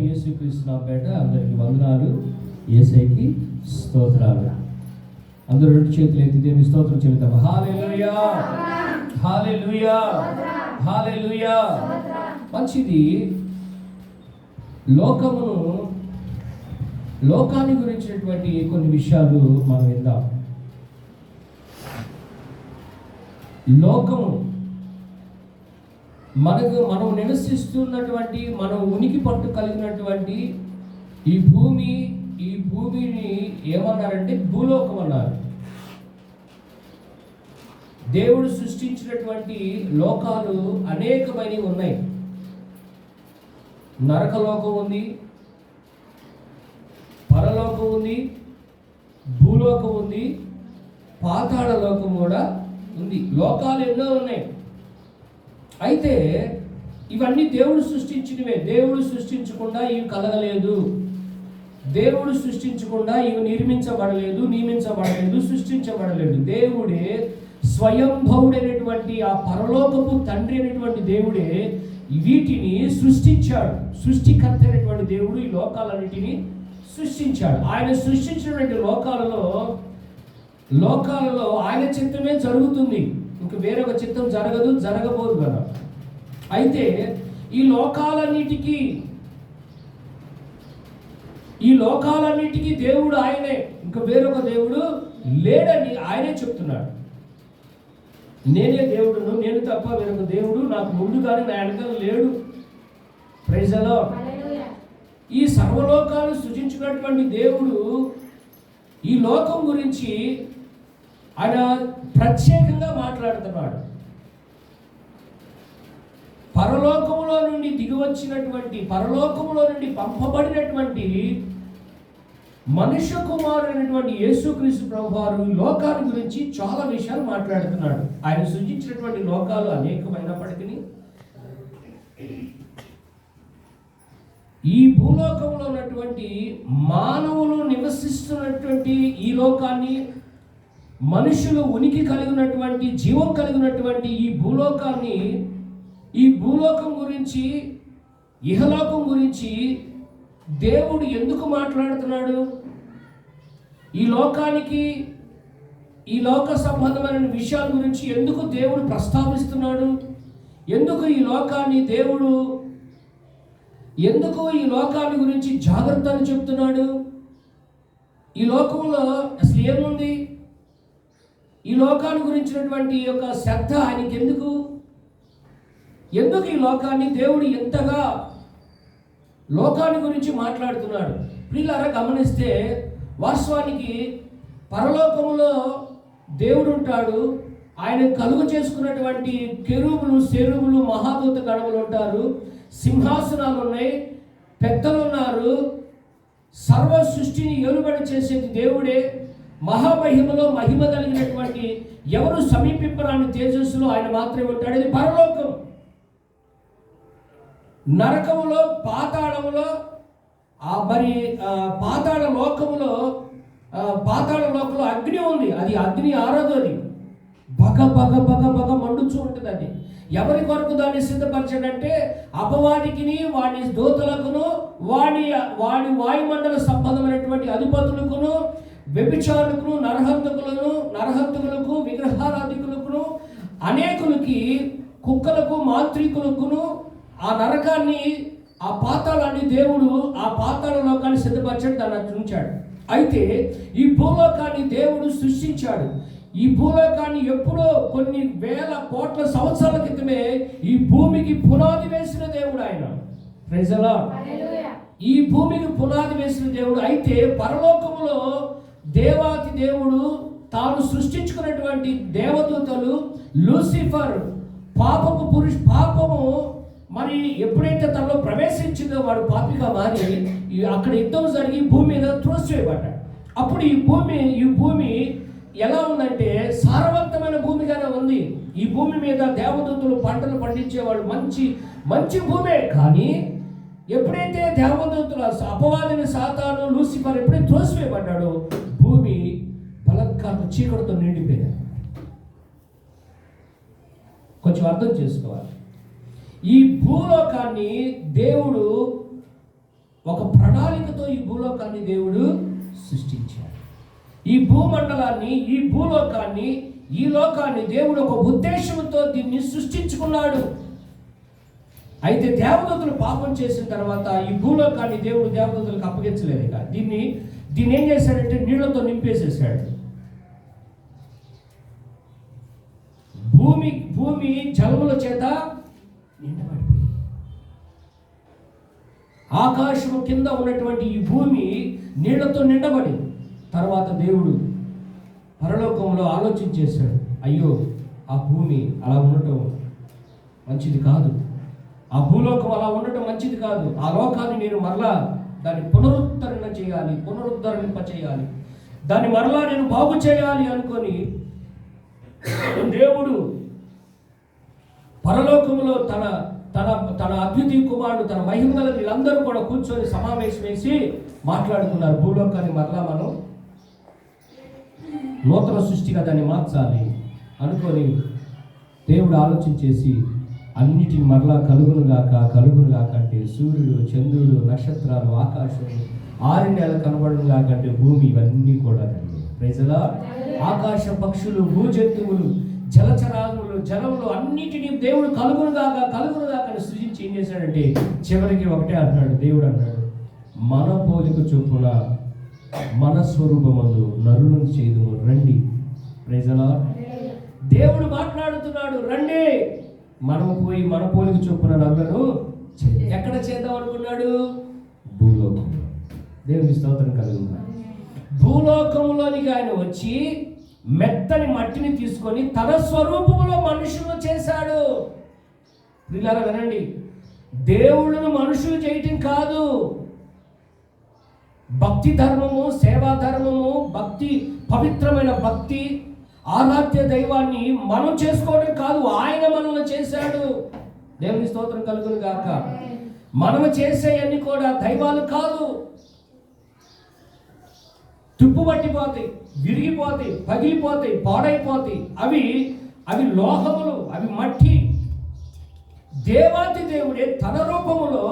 యేసుక్రీస్తు నామమున అందరికీ వందనాలు. యేసయ్యకి స్తోత్రాలు. అందరూ రెండు చేతులు ఎత్తి దేవునికి స్తోత్రం చెల్లిద్దాం. హల్లెలూయా, హల్లెలూయా, హల్లెలూయా. మంచిది. లోకాన్ని గురించినటువంటి కొన్ని విషయాలు మనం విందాం. లోకము మనం నివసిస్తున్నటువంటి, మనం ఉనికి పట్టు కలిగినటువంటి ఈ భూమిని ఏమన్నారంటే భూలోకం అన్నారు. దేవుడు సృష్టించినటువంటి లోకాలు అనేకమైనవి ఉన్నాయి. నరకలోకం ఉంది, పరలోకం ఉంది, భూలోకం ఉంది, పాతాళ లోకం కూడా ఉంది. లోకాలు ఎన్నో ఉన్నాయి. అయితే ఇవన్నీ దేవుడు సృష్టించినవే. దేవుడు సృష్టించకుండా ఇవి కలగలేదు. దేవుడు సృష్టించకుండా ఇవి నిర్మించబడలేదు, నియమించబడలేదు, సృష్టించబడలేదు. దేవుడే స్వయంభవుడైనటువంటి ఆ పరలోకపు తండ్రి అయినటువంటి దేవుడే వీటిని సృష్టించాడు. సృష్టికర్త అయినటువంటి దేవుడు ఈ లోకాలన్నిటినీ సృష్టించాడు. ఆయన సృష్టించినటువంటి లోకాలలో ఆయన చిత్తమే జరుగుతుంది. ఇంక వేరొక చిత్తం జరగబోదు కదా. అయితే ఈ లోకాలన్నిటికీ దేవుడు ఆయనే, ఇంకా వేరొక దేవుడు లేడని ఆయనే చెప్తున్నాడు. నేనే దేవుడును, నేను తప్ప వేరొక దేవుడు నాకు ముందు కానీ నా వెనకాల లేడు. Praise the lord. ఈ సర్వలోకాలు సృజించినటువంటి దేవుడు ఈ లోకం గురించి ఆయన ప్రత్యేకంగా మాట్లాడుతున్నాడు. పరలోకములో నుండి దిగివచ్చినటువంటి, పరలోకములో నుండి పంపబడినటువంటి మనుష్య కుమారుడైనటువంటి యేసుక్రీస్తు ప్రభువారు ఈ లోకాన్ని గురించి చాలా విషయాలు మాట్లాడుతున్నాడు. ఆయన సృజించినటువంటి లోకాలు అనేకమైనప్పటికీ ఈ భూలోకంలో ఉన్నటువంటి మానవులు నివసిస్తున్నటువంటి ఈ లోకాన్ని, మనుషులు ఉనికి కలిగినటువంటి, జీవం కలిగినటువంటి ఈ భూలోకం గురించి, ఇహలోకం గురించి దేవుడు ఎందుకు మాట్లాడుతున్నాడు? ఈ లోకానికి, ఈ లోక సంబంధమైన విషయాల గురించి ఎందుకు దేవుడు ప్రస్తావిస్తున్నాడు? ఎందుకు ఈ లోకాన్ని గురించి జాగ్రత్త అని చెప్తున్నాడు? ఈ లోకంలో అసలు ఏముంది? ఈ లోకాన్ని గురించినటువంటి యొక్క శ్రద్ధ ఆయనకి ఎందుకు ఈ లోకాన్ని దేవుడు ఎంతగా లోకాన్ని గురించి మాట్లాడుతున్నాడు? ప్రియులారా, గమనిస్తే వాస్తవానికి పరలోకములో దేవుడు ఉంటాడు. ఆయన కలుగు చేసుకున్నటువంటి కెరూబులు, సెరూబులు, మహాదూత గణములు ఉంటారు. సింహాసనాలు ఉన్నాయి, పెద్దలు ఉన్నారు. సర్వ సృష్టిని ఏలుబడి చేసేది దేవుడే. మహామహిమలో మహిమ కలిగినటువంటి ఎవరు సమీపింపరాని తేజస్సులో ఆయన మాత్రమే ఉంటాడు. ఇది పరలోకం. నరకములో, పాతాళములో, పాతాళ లోకంలో అగ్ని ఉంది. అది అగ్ని ఆరదు. అది బగ బగ బగ బగ మండుచూ ఉంటుంది. అది ఎవరి కొరకు దాన్ని సిద్ధపరచాడంటే అపవాదికిని, వాడి దూతలకును, వాడి వాయుమండల సంబంధమైనటువంటి అధిపతులకును, వ్యభిచారులకును, నరహంతకులకు, విగ్రహారాధికులకును, అనేకులకి, కుక్కలకు, మాంత్రికులకును ఆ నరకాన్ని, ఆ పాతాళాన్ని దేవుడు, ఆ పాతాళ లోకాన్ని సిద్ధపరచాడు, దాన్ని ఉంచాడు. అయితే ఈ భూలోకాన్ని దేవుడు సృష్టించాడు. ఈ భూలోకాన్ని ఎప్పుడో కొన్ని వేల కోట్ల సంవత్సరాల క్రితమే ఈ భూమికి పునాది వేసిన దేవుడు ఆయన. Praise the lord. ఈ భూమికి పునాది వేసిన దేవుడు. అయితే పరలోకములో దేవాతి దేవుడు తాను సృష్టించుకున్నటువంటి దేవదూతలు, లూసిఫర్, పాపము మరి ఎప్పుడైతే తనలో ప్రవేశించిందో వాడు పాపిగా మారి అక్కడ యుద్ధం జరిగి భూమి మీద త్రోసివేయబడ్డాడు. అప్పుడు ఈ భూమి ఎలా ఉందంటే సారవంతమైన భూమిగానే ఉంది. ఈ భూమి మీద దేవదూతలు పంటలు పండించేవాడు, మంచి భూమే. కానీ ఎప్పుడైతే దేవదూతలు, అపవాదిని, సాతాను, లూసిఫర్ ఎప్పుడైతే త్రోసివేయబడ్డాడో భూమి బలత్కార చీకటితో నిండిపోయింది. కొంచెం అర్థం చేసుకోవాలి. ఈ భూలోకాన్ని దేవుడు ఒక ప్రణాళికతో ఈ భూలోకాన్ని దేవుడు సృష్టించాడు. ఈ భూమండలాన్ని, ఈ భూలోకాన్ని, ఈ లోకాన్ని దేవుడు ఒక ఉద్దేశంతో దీన్ని సృష్టించుకున్నాడు. అయితే దేవదూతలు పాపం చేసిన తర్వాత ఈ భూలోకాన్ని దేవుడు దేవదూతలకు అప్పగించలేదు. ఇక దీన్ని ఏం చేశాడంటే నీళ్లతో నింపేసేసాడు. భూమి జలముల చేత నిండబడిపోయింది. ఆకాశము కింద ఉన్నటువంటి ఈ భూమి నీళ్లతో నిండబడి తర్వాత దేవుడు పరలోకంలో ఆలోచించేశాడు, అయ్యో ఆ భూమి అలా ఉండటం మంచిది కాదు, ఆ భూలోకం అలా ఉండటం మంచిది కాదు, ఆ లోకాన్ని నేను మరలా దాన్ని పునరుద్ధరింప చేయాలి, దాన్ని మరలా నేను బాగు చేయాలి అనుకొని దేవుడు పరలోకంలో తన తన తన అద్వితీయ కుమారుడు, తన మహిమల వీళ్ళందరూ కూడా కూర్చొని సమావేశం వేసి మాట్లాడుకున్నారు. భూలోకాన్ని మరలా మనం నూతన సృష్టిగా దాన్ని మార్చాలి అనుకొని దేవుడు ఆలోచించేసి అన్నిటిని మరలా కలుగునుగాక అంటే సూర్యుడు, చంద్రుడు, నక్షత్రాలు, ఆకాశం, 6 నెలలు కనబడునుగాక అంటే భూమి, ఇవన్నీ కూడా ప్రజలా ఆకాశ పక్షులు, భూజంతువులు, జలచరాలు, జలములు అన్నిటినీ దేవుడు కలుగునుగాక అని సృజించి ఏం చేశాడంటే చివరికి ఒకటే అన్నాడు. దేవుడు అన్నాడు, మన పోలిక చొప్పున మన స్వరూపమందు నరులను చేదుము రండి. ప్రజలా దేవుడు మాట్లాడుతున్నాడు, రండి మనము పోయి మన పోలిక చొప్పున నరులను ఎక్కడ చేద్దాం అనుకున్నాడు? భూలోకంలో. దేవుని స్తోత్రం కలుగుతున్నాడు. భూలోకంలోనికి ఆయన వచ్చి మెత్తని మట్టిని తీసుకొని తన స్వరూపంలో మనుషులను చేశాడు. పిల్లలు వినండి, దేవుళ్ళను మనుషులు చేయటం కాదు. భక్తి ధర్మము, సేవా ధర్మము, భక్తి, పవిత్రమైన భక్తి, ఆరాధ్య దైవాన్ని మనం చేసుకోవడం కాదు, ఆయన మనల్ని చేశాడు. దేవుని స్తోత్రం కలుగును గాక. మనం చేసేవన్నీ కూడా దైవాలు కాదు. తుప్పు పట్టిపోతాయి, విరిగిపోతాయి, పగిలిపోతాయి, పాడైపోతాయి. అవి లోహములు, అవి మట్టి. దేవాతి దేవుడే తన రూపములో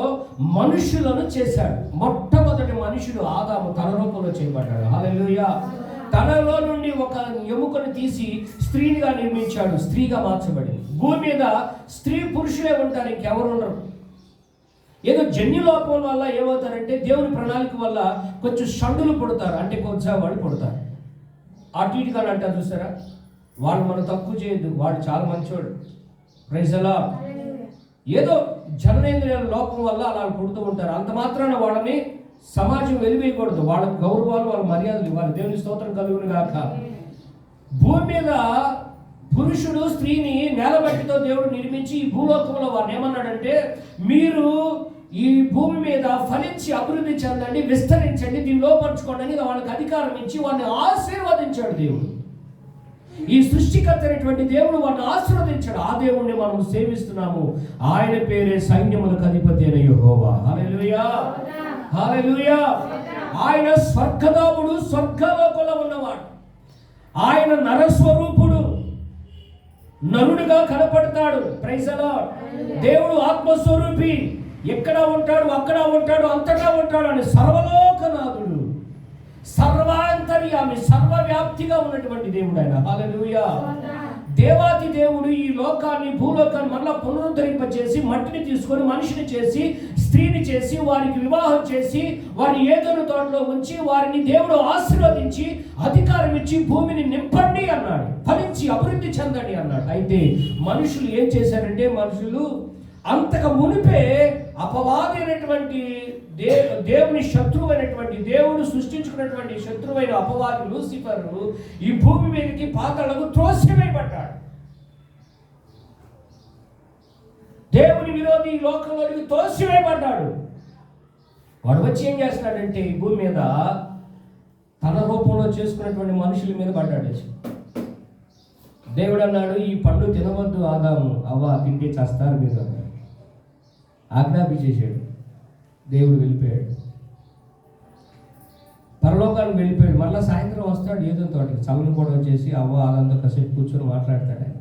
మనుషులను చేశాడు. మొట్టమొదటి మనుషుడు ఆదాము తన రూపంలో చేయబడ్డాడు. హల్లెలూయా. తనలో నుండి ఒక ఎముకను తీసి స్త్రీనిగా నిర్మించాడు, స్త్రీగా మార్చబడింది. భూమి మీద స్త్రీ పురుషులే ఉంటారు, ఇంకెవరు ఉండరు. ఏదో జన్యులోపం వల్ల ఏమవుతారంటే దేవుని ప్రణాళిక వల్ల కొంచెం షండులు పుడతారు, అంటే కొంచెం వాళ్ళు పుడతారు. అటు ఇటు కానీ అంటారు చూసారా, వాళ్ళు మనం తక్కువ చేయొద్దు, వాడు చాలా మంచివాడు. Praise the lord. ఏదో జననేంద్రియాల లోపం వల్ల అలా పుడుతూ ఉంటారు. అంత మాత్రాన వాళ్ళని సమాజం వెలివేయకూడదు, వాళ్ళకి గౌరవాలు, వాళ్ళ మర్యాదలు ఇవ్వాలి. దేవుని స్తోత్రం కలుగును గాక. భూమి మీద పురుషుడు స్త్రీని నేలబట్టితో దేవుడు నిర్మించి ఈ భూలోకంలో వారిని ఏమన్నాడంటే, మీరు ఈ భూమి మీద ఫలించి అభివృద్ధి చెందండి, విస్తరించండి, దీన్ని లోపరుచుకోండి అని వాళ్ళకి అధికారం ఇచ్చి వారిని ఆశీర్వదించాడు దేవుడు. ఈ సృష్టికర్త అయినటువంటి దేవుడు వారిని ఆశీర్వదించాడు. ఆ దేవుణ్ణి మనం సేవిస్తున్నాము. ఆయన పేరే సైన్యములకు అధిపతి అయిన యెహోవా. హల్లెలూయా, హల్లెలూయా. ఆయన స్వర్గదాముడు, స్వర్గలోకంలో ఉన్నవాడు. ఆయన నరస్వరూపుడు, నరుడుగా కనపడతాడు. Praise the lord. దేవుడు ఆత్మస్వరూపి, ఎక్కడ ఉంటాడు, అక్కడ ఉంటాడు, అంతటా ఉంటాడు అని సర్వలోకనాథుడు, సర్వాంతర్యామి, సర్వవ్యాప్తిగా ఉన్నటువంటి దేవుడు ఆయన. హల్లెలూయా. దేవాది దేవుడు ఈ లోకాన్ని, భూలోకాన్ని మళ్ళా పునరుద్ధరింపచేసి మట్టిని తీసుకొని మనిషిని చేసి స్త్రీని చేసి వారికి వివాహం చేసి వారిని ఏదైనా తోటలో ఉంచి వారిని దేవుడు ఆశీర్వదించి అధికారం ఇచ్చి భూమిని నింపండి అన్నాడు, ఫలించి అభివృద్ధి చెందండి అన్నాడు. అయితే మనుషులు ఏం చేశారంటే, మనుషులు అంతకు మునిపే అపవాది అయినటువంటి దేవుని శత్రువు అయినటువంటి, దేవుడు సృష్టించుకున్నటువంటి శత్రువైన అపవాది లూసిఫరు ఈ భూమి మీదకి పాతాళకు త్రోసివేయబడ్డాడు. దేవుని విరోధి ఈ లోకంలోకి త్రోసివేయబడ్డాడు. వాడు వచ్చి ఏం చేస్తున్నాడంటే ఈ భూమి మీద తన రూపంలో చేసుకున్నటువంటి మనుషుల మీద పడ్డాడు. దేవుడు అన్నాడు, ఈ పండు తినవద్దు ఆదాము, అవ్వ, తింటే చేస్తారు మీరు అన్నాడు. ఆజ్ఞాపించేశాడు. దేవుడు వెళ్ళిపోయాడు, పరలోకానికి వెళ్ళిపోయాడు. మళ్ళీ సాయంత్రం వస్తాడు ఏదో తోటకి, చల్లని కూడా వచ్చేసి అవ్వ ఆదంతో కాసేపు కూర్చొని మాట్లాడతాడు. ఆయన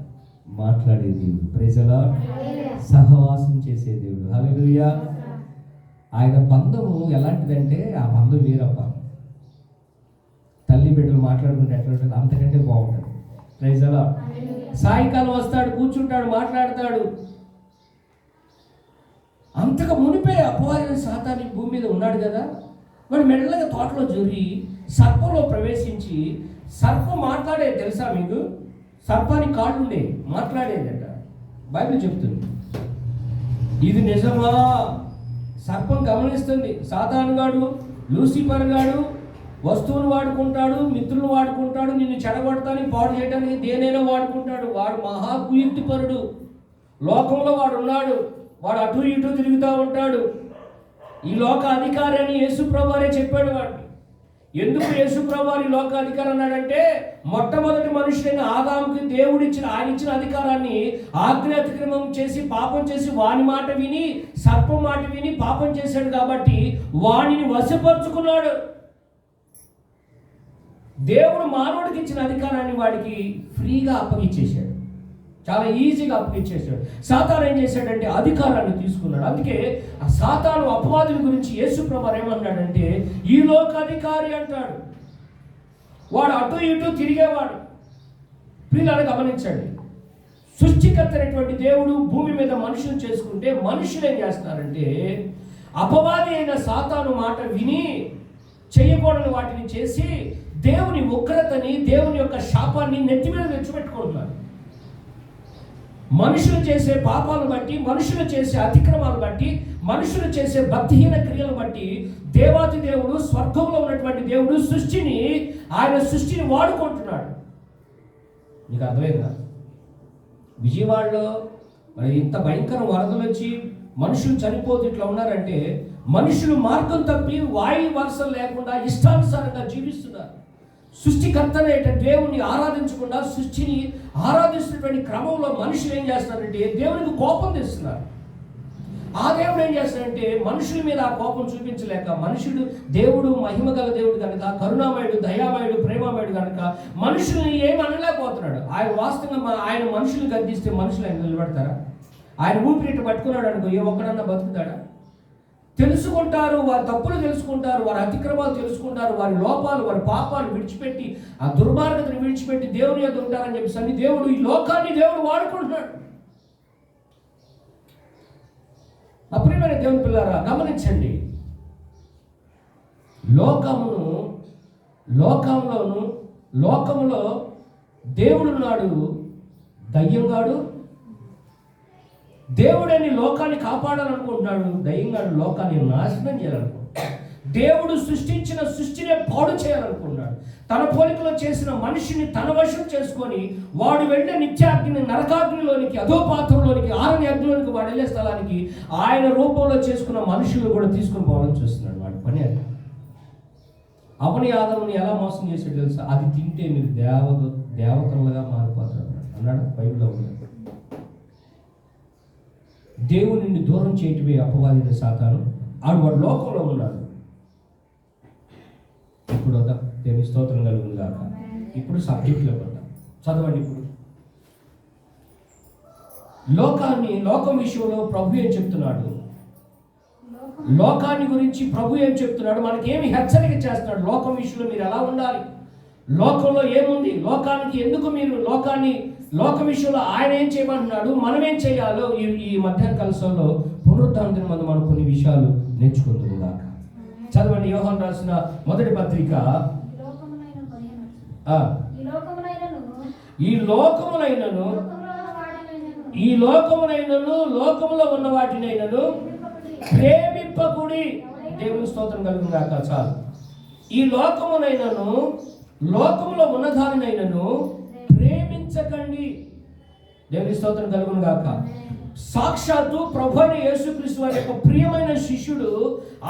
మాట్లాడే దేవుడు. Praise the lord. సహవాసం చేసే దేవుడు. హల్లెలూయా. ఆయన బంధము ఎలాంటిదంటే ఆ బంధం వేరప్ప. తల్లి బిడ్డలు మాట్లాడుకుంటే ఎట్లా ఉంటుంది, అంతకంటే బాగుంటుంది. ప్రైజ్ అలా. సాయంకాలం వస్తాడు, కూర్చుంటాడు, మాట్లాడతాడు. అంతకు మునిపే అపవాది సాతాను భూమి మీద ఉన్నాడు కదా, వాడు మెల్లగా తోటలో జూరి సర్పంలో ప్రవేశించి, సర్పం మాట్లాడేది తెలుసా మీకు? సర్పానికి కాళ్ళు ఉండే మాట్లాడేదట. బైబిల్ చెప్తుంది. ఇది నిజమా? సర్పం గమనిస్తుంది. సాతాను గాడు, లూసిఫర్ గాడు వస్తువులు వాడుకుంటాడు, మిత్రులు వాడుకుంటాడు, నిన్ను చెడగొడతానికి, పాడు చేయడానికి దేనైనా వాడుకుంటాడు. వాడు మహాకుయుక్తిపరుడు. లోకంలో వాడు ఉన్నాడు. వాడు అటు ఇటు తిరుగుతూ ఉంటాడు. ఈ లోక అధికారి అని యేసుప్రభువారే చెప్పాడు వాడిని. ఎందుకు యేసుప్రభువారు ఈ లోక అధికారి అన్నాడంటే, మొట్టమొదటి మనుషులైన ఆదాముకి ఆయన ఇచ్చిన అధికారాన్ని ఆజ్ఞ అతిక్రమం చేసి పాపం చేసి వాని మాట విని, సర్పం మాట విని పాపం చేశాడు కాబట్టి వానిని వశపరుచుకున్నాడు. దేవుడు మానవుడికి ఇచ్చిన అధికారాన్ని వాడికి ఫ్రీగా అప్పగించేశాడు, చాలా ఈజీగా అప్పగించేశాడు. సాతాను ఏం చేశాడంటే అధికారాన్ని తీసుకున్నాడు. అందుకే ఆ సాతాను అపవాదుల గురించి యేసుప్రభువు ఏమన్నాడంటే, ఈ లోక అధికారి అంటాడు. వాడు అటు ఇటు తిరిగేవాడు. పిల్లలు గమనించండి, సృష్టికర్త అయినటువంటి దేవుడు భూమి మీద మనుషులు చేసుకుంటే మనుషులు ఏం చేస్తున్నారంటే అపవాది అయిన సాతాను మాట విని చేయకూడని వాటిని చేసి దేవుని ఉగ్రతని, దేవుని యొక్క శాపాన్ని నెత్తి మీద తెచ్చిపెట్టుకుంటున్నారు. మనుషులు చేసే పాపాలను బట్టి, మనుషులు చేసే అతిక్రమాలను బట్టి, మనుషులు చేసే భక్తిహీన క్రియలను బట్టి దేవాది దేవుడు, స్వర్గంలో ఉన్నటువంటి దేవుడు ఆయన సృష్టిని వాడుకుంటున్నాడు. నీకు అర్థమైందా? విజయవాడలో మరి ఇంత భయంకర వరదలు వచ్చి మనుషులు చనిపోతూ ఇట్లా ఉన్నారంటే మనుషులు మార్గం తప్పి వాయు వరుసలు లేకుండా ఇష్టానుసారంగా జీవిస్తున్నారు. సృష్టికర్తనైన దేవుని ఆరాధించకుండా సృష్టిని ఆరాధిస్తున్నటువంటి క్రమంలో మనుషులు ఏం చేస్తారంటే దేవునికి కోపం తెస్తున్నారు. ఆ దేవుడు ఏం చేస్తాడంటే మనుషుల మీద ఆ కోపం చూపించలేక, దేవుడు మహిమగల దేవుడు కనుక, కరుణామయుడు, దయామయుడు, ప్రేమమయుడు కనుక మనుషుల్ని ఏమి అనలేకపోతున్నాడు. ఆయన వాస్తవంగా ఆయన మనుషులు గద్దిస్తే మనుషులు ఆయన నిలబడతారా? ఆయన ఊపిరిట పట్టుకున్నాడు అనుకో, ఏ ఒక్కడన్నా బతుకుతాడా? తెలుసుకుంటారు, వారి తప్పులు తెలుసుకుంటారు, వారి అతిక్రమాలు తెలుసుకుంటారు, వారి లోపాలు, వారి పాపాలు విడిచిపెట్టి, ఆ దుర్మార్గతను విడిచిపెట్టి దేవుని యొద్ద ఉంటారని చెప్పి దేవుడు ఈ లోకాన్ని దేవుడు వాడుకుంటున్నాడు. అప్రియమైన దేవుని పిల్లారా, గమనించండి, లోకంలో దేవుడున్నాడు, దయ్యంగాడు. దేవుడని లోకాన్ని కాపాడాలనుకుంటున్నాడు, దయ్యంగాడు లోకాన్ని నాశనం చేయాలనుకుంటున్నాడు. దేవుడు సృష్టించిన సృష్టినే పాడు చేయాలనుకున్నాడు. తన పోలికలో చేసిన మనిషిని తన వశం చేసుకొని వాడు వెళ్ళే నిత్యాగ్ని, నరకాగ్నిలోనికి, అధోపాతంలోనికి, ఆరని అగ్నిలోనికి వాడు వెళ్ళే స్థలానికి ఆయన రూపంలో చేసుకున్న మనుషులు కూడా తీసుకుని పోవాలని చూస్తున్నాడు. వాడి పని అది. అవని ఆదముని ఎలా మోసం చేసాడు తెలుసా? అది తింటే మీరు దేవతలుగా మారిపోతారు అన్నాడు బైబిల్లో ఉంది. దేవుని దూరం చేయటమే అపవాదిన సాతాను. వాడు లోకంలో ఉన్నాడు. ఇప్పుడు దేవుని స్తోత్రం కలుగును గాక. ఇప్పుడు సబ్జెక్ట్లో పడ్డా చదవండి. ఇప్పుడు లోకం విషయంలో ప్రభు ఏం చెప్తున్నాడు? లోకాన్ని గురించి ప్రభు ఏం చెప్తున్నాడు? మనకేమి హెచ్చరిక చేస్తున్నాడు? లోకం విషయంలో మీరు ఎలా ఉండాలి, లోకంలో ఏముంది, లోకానికి ఎందుకు మీరు లోక విషయంలో ఆయన ఏం చేయమంటున్నాడు, మనం ఏం చేయాలో ఈ మధ్యాహ్న కలసంలో పునరుద్ధానం మంది మనం కొన్ని విషయాలు నేర్చుకుంటుంది దాకా. చదవండి, యోహాను రాసిన మొదటి పత్రిక. ఈ లోకమునైనను లోకములో ఉన్న వాటినైనను ప్రేమింపకుడి. దేవుని స్తోత్రం కలుగును గాక. చాలు. ఈ లోకమునైనను లోకములో ఉన్నదానినైనను ప్రేమించకండి. దేవుని స్తోత్రం కలుగును గాక. సాక్షాత్తు ప్రభువైన యేసుక్రీస్తు వారి యొక్క ప్రియమైన శిష్యుడు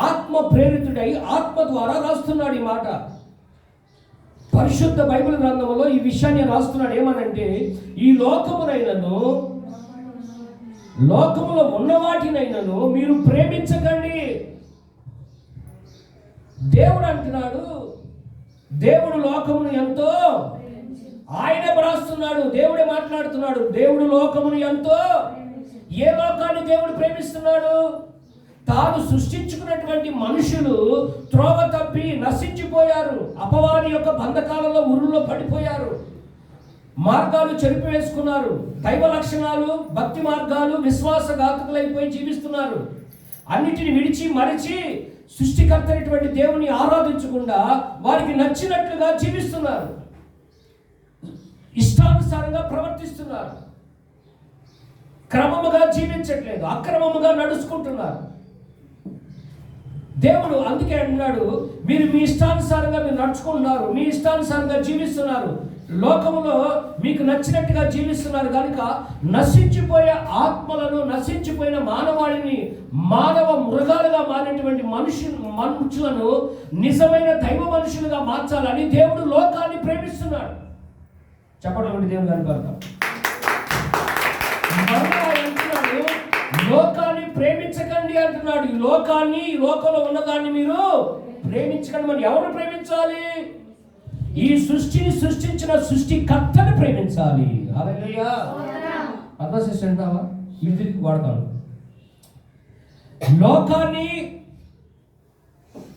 ఆత్మ ప్రేరితుడై ఆత్మ ద్వారా రాస్తున్నాడు ఈ మాట. పరిశుద్ధ బైబిల్ గ్రంథంలో ఈ విషయాన్ని రాస్తున్నాడు. ఏమనంటే, ఈ లోకములో ఉన్న వాటినైనను మీరు ప్రేమించకండి. దేవుడు అంటున్నాడు, దేవుడు లోకమును ఎంతో, ఆయనే రాస్తున్నాడు, దేవుడే మాట్లాడుతున్నాడు. దేవుడు లోకమును ఎంతో, ఏ లోకాన్ని దేవుడు ప్రేమిస్తున్నాడు? తాను సృష్టించుకున్నటువంటి మనుషులు త్రోవ తప్పి నశించిపోయారు. అపవాది యొక్క బంధకాలలో ఉరుల్లో పడిపోయారు. మార్గాలు చెరిపివేసుకున్నారు. దైవ లక్షణాలు, భక్తి మార్గాలు, విశ్వాసఘాతకులైపోయి జీవిస్తున్నారు. అన్నిటిని విడిచి మరిచి సృష్టికర్త అయినటువంటి దేవుని ఆరాధించకుండా వారికి నచ్చినట్లుగా జీవిస్తున్నారు. ఇష్టానుసారంగా ప్రవర్తిస్తున్నారు. క్రమముగా జీవించట్లేదు, అక్రమముగా నడుచుకుంటున్నారు. దేవుడు అందుకే అంటున్నాడు, మీరు మీ ఇష్టానుసారంగా మీరు నడుచుకుంటున్నారు, మీ ఇష్టానుసారంగా జీవిస్తున్నారు, లోకములో మీకు నచ్చినట్టుగా జీవిస్తున్నారు కనుక నశించిపోయే ఆత్మలను, నశించిపోయిన మానవాళిని, మానవ మృగాలుగా మారినటువంటి మనుషులను నిజమైన దైవ మనుషులుగా మార్చాలని దేవుడు లోకాన్ని ప్రేమిస్తున్నాడు. చెప్పడం దేవుని గారి భారతం అంటున్నాడు, లోకాన్ని ప్రేమించకండి అంటున్నాడు. ఈ లోకాన్ని, ఈ లోకంలో ఉన్నదాన్ని మీరు ప్రేమించకండి. మరి ఎవరు ప్రేమించాలి? ఈ సృష్టిని సృష్టించిన సృష్టికర్తని ప్రేమించాలి. హల్లెలూయా. అంటావా ఇది వాడతాను. లోకాన్ని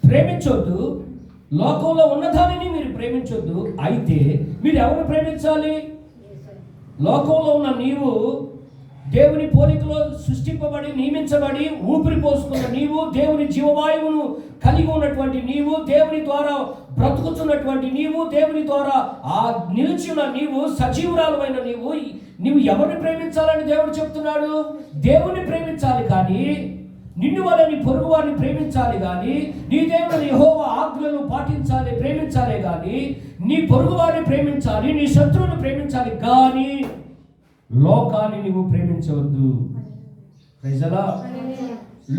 ప్రేమించొద్దు, లోకంలో ఉన్నదానిని మీరు ప్రేమించొద్దు. అయితే మీరు ఎవరు ప్రేమించాలి? లోకంలో ఉన్న నీవు, దేవుని పోలికలో సృష్టింపబడి నియమించబడి ఊపిరి పోసుకున్న నీవు, దేవుని జీవవాయువును కలిగి ఉన్నటువంటి నీవు, దేవుని ద్వారా బ్రతుకుతున్నటువంటి నీవు, దేవుని ద్వారా ఆ నిలిచిన నీవు, సజీవురాలమైన నీవు ఎవరిని ప్రేమించాలని దేవుడు చెప్తున్నాడు? దేవుని ప్రేమించాలి. కానీ నిన్ను వల్ల నీ పొరుగు వారిని ప్రేమించాలి. కానీ నీ దేవుని యెహోవా ఆజ్ఞలను పాటించాలి, ప్రేమించాలి. కానీ నీ పొరుగు వారిని ప్రేమించాలి, నీ శత్రువుని ప్రేమించాలి. కానీ లోకాన్ని నీవు ప్రేమించవద్దు. ప్రజలా,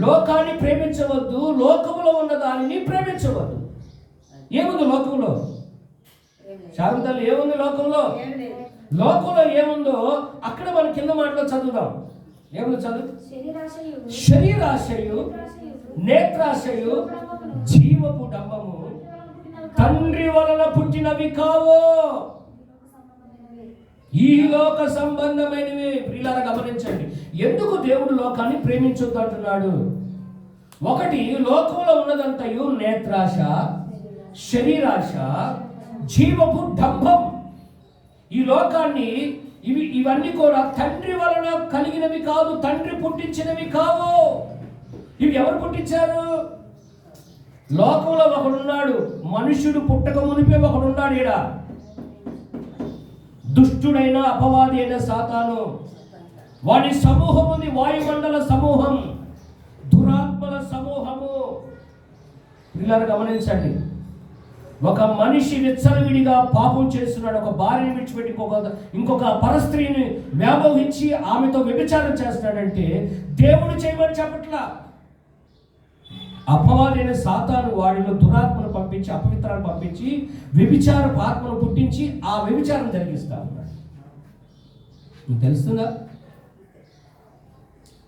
లోకాన్ని ప్రేమించవద్దు, లోకములో ఉన్న దానిని ప్రేమించవద్దు. ఏముంది లోకంలో? శాంతలు ఏముంది లోకంలో? లోకంలో ఏముందో అక్కడ మన కింద మాటలో చదువుదాం. ఏముంది చదువు? శరీరాశయు, నేత్రాశయు, జీవపు డంబము తండ్రి వలన పుట్టినవి కావో, ఈ లోక సంబంధమైనవి. ప్రియులారా గమనించండి, ఎందుకు దేవుడు లోకాన్ని ప్రేమించొద్దు అంటున్నాడు? ఒకటి, లోకంలో ఉన్నదంతయు నేత్రాశ, శరీరాశ, జీవపు డంబం. ఈ లోకాన్ని ఇవన్నీ కూడా తండ్రి వలన కలిగినవి కాదు, తండ్రి పుట్టించినవి కావు. ఇవి ఎవరు పుట్టించారు? లోకంలో ఒకడున్నాడు, మనుష్యుడు పుట్టక మునిపే ఒకడున్నాడు. ఈడ దుష్టుడైన అపవాది అయిన సాతాను, వాడి సమూహం ఉంది, వాయుమండల సమూహం, దురాత్మల సమూహము. పిల్లలు గమనించండి, ఒక మనిషి విచ్చలవిడిగా పాపం చేస్తున్నాడు. ఒక భార్యని విడిచిపెట్టి ఇంకొక పరస్త్రీని వ్యామోహించి ఆమెతో వ్యభిచారం చేస్తున్నాడంటే దేవుడు చేయమని చెప్పట్లా. అపవాదైన సాతాను వాడిలో దురాత్మను పంపించి, అపవిత్రాన్ని పంపించి, వ్యభిచారపు ఆత్మను పుట్టించి ఆ వ్యభిచారం జరిగిస్తా ఉన్నాడు. మీకు తెలుస్తుందా?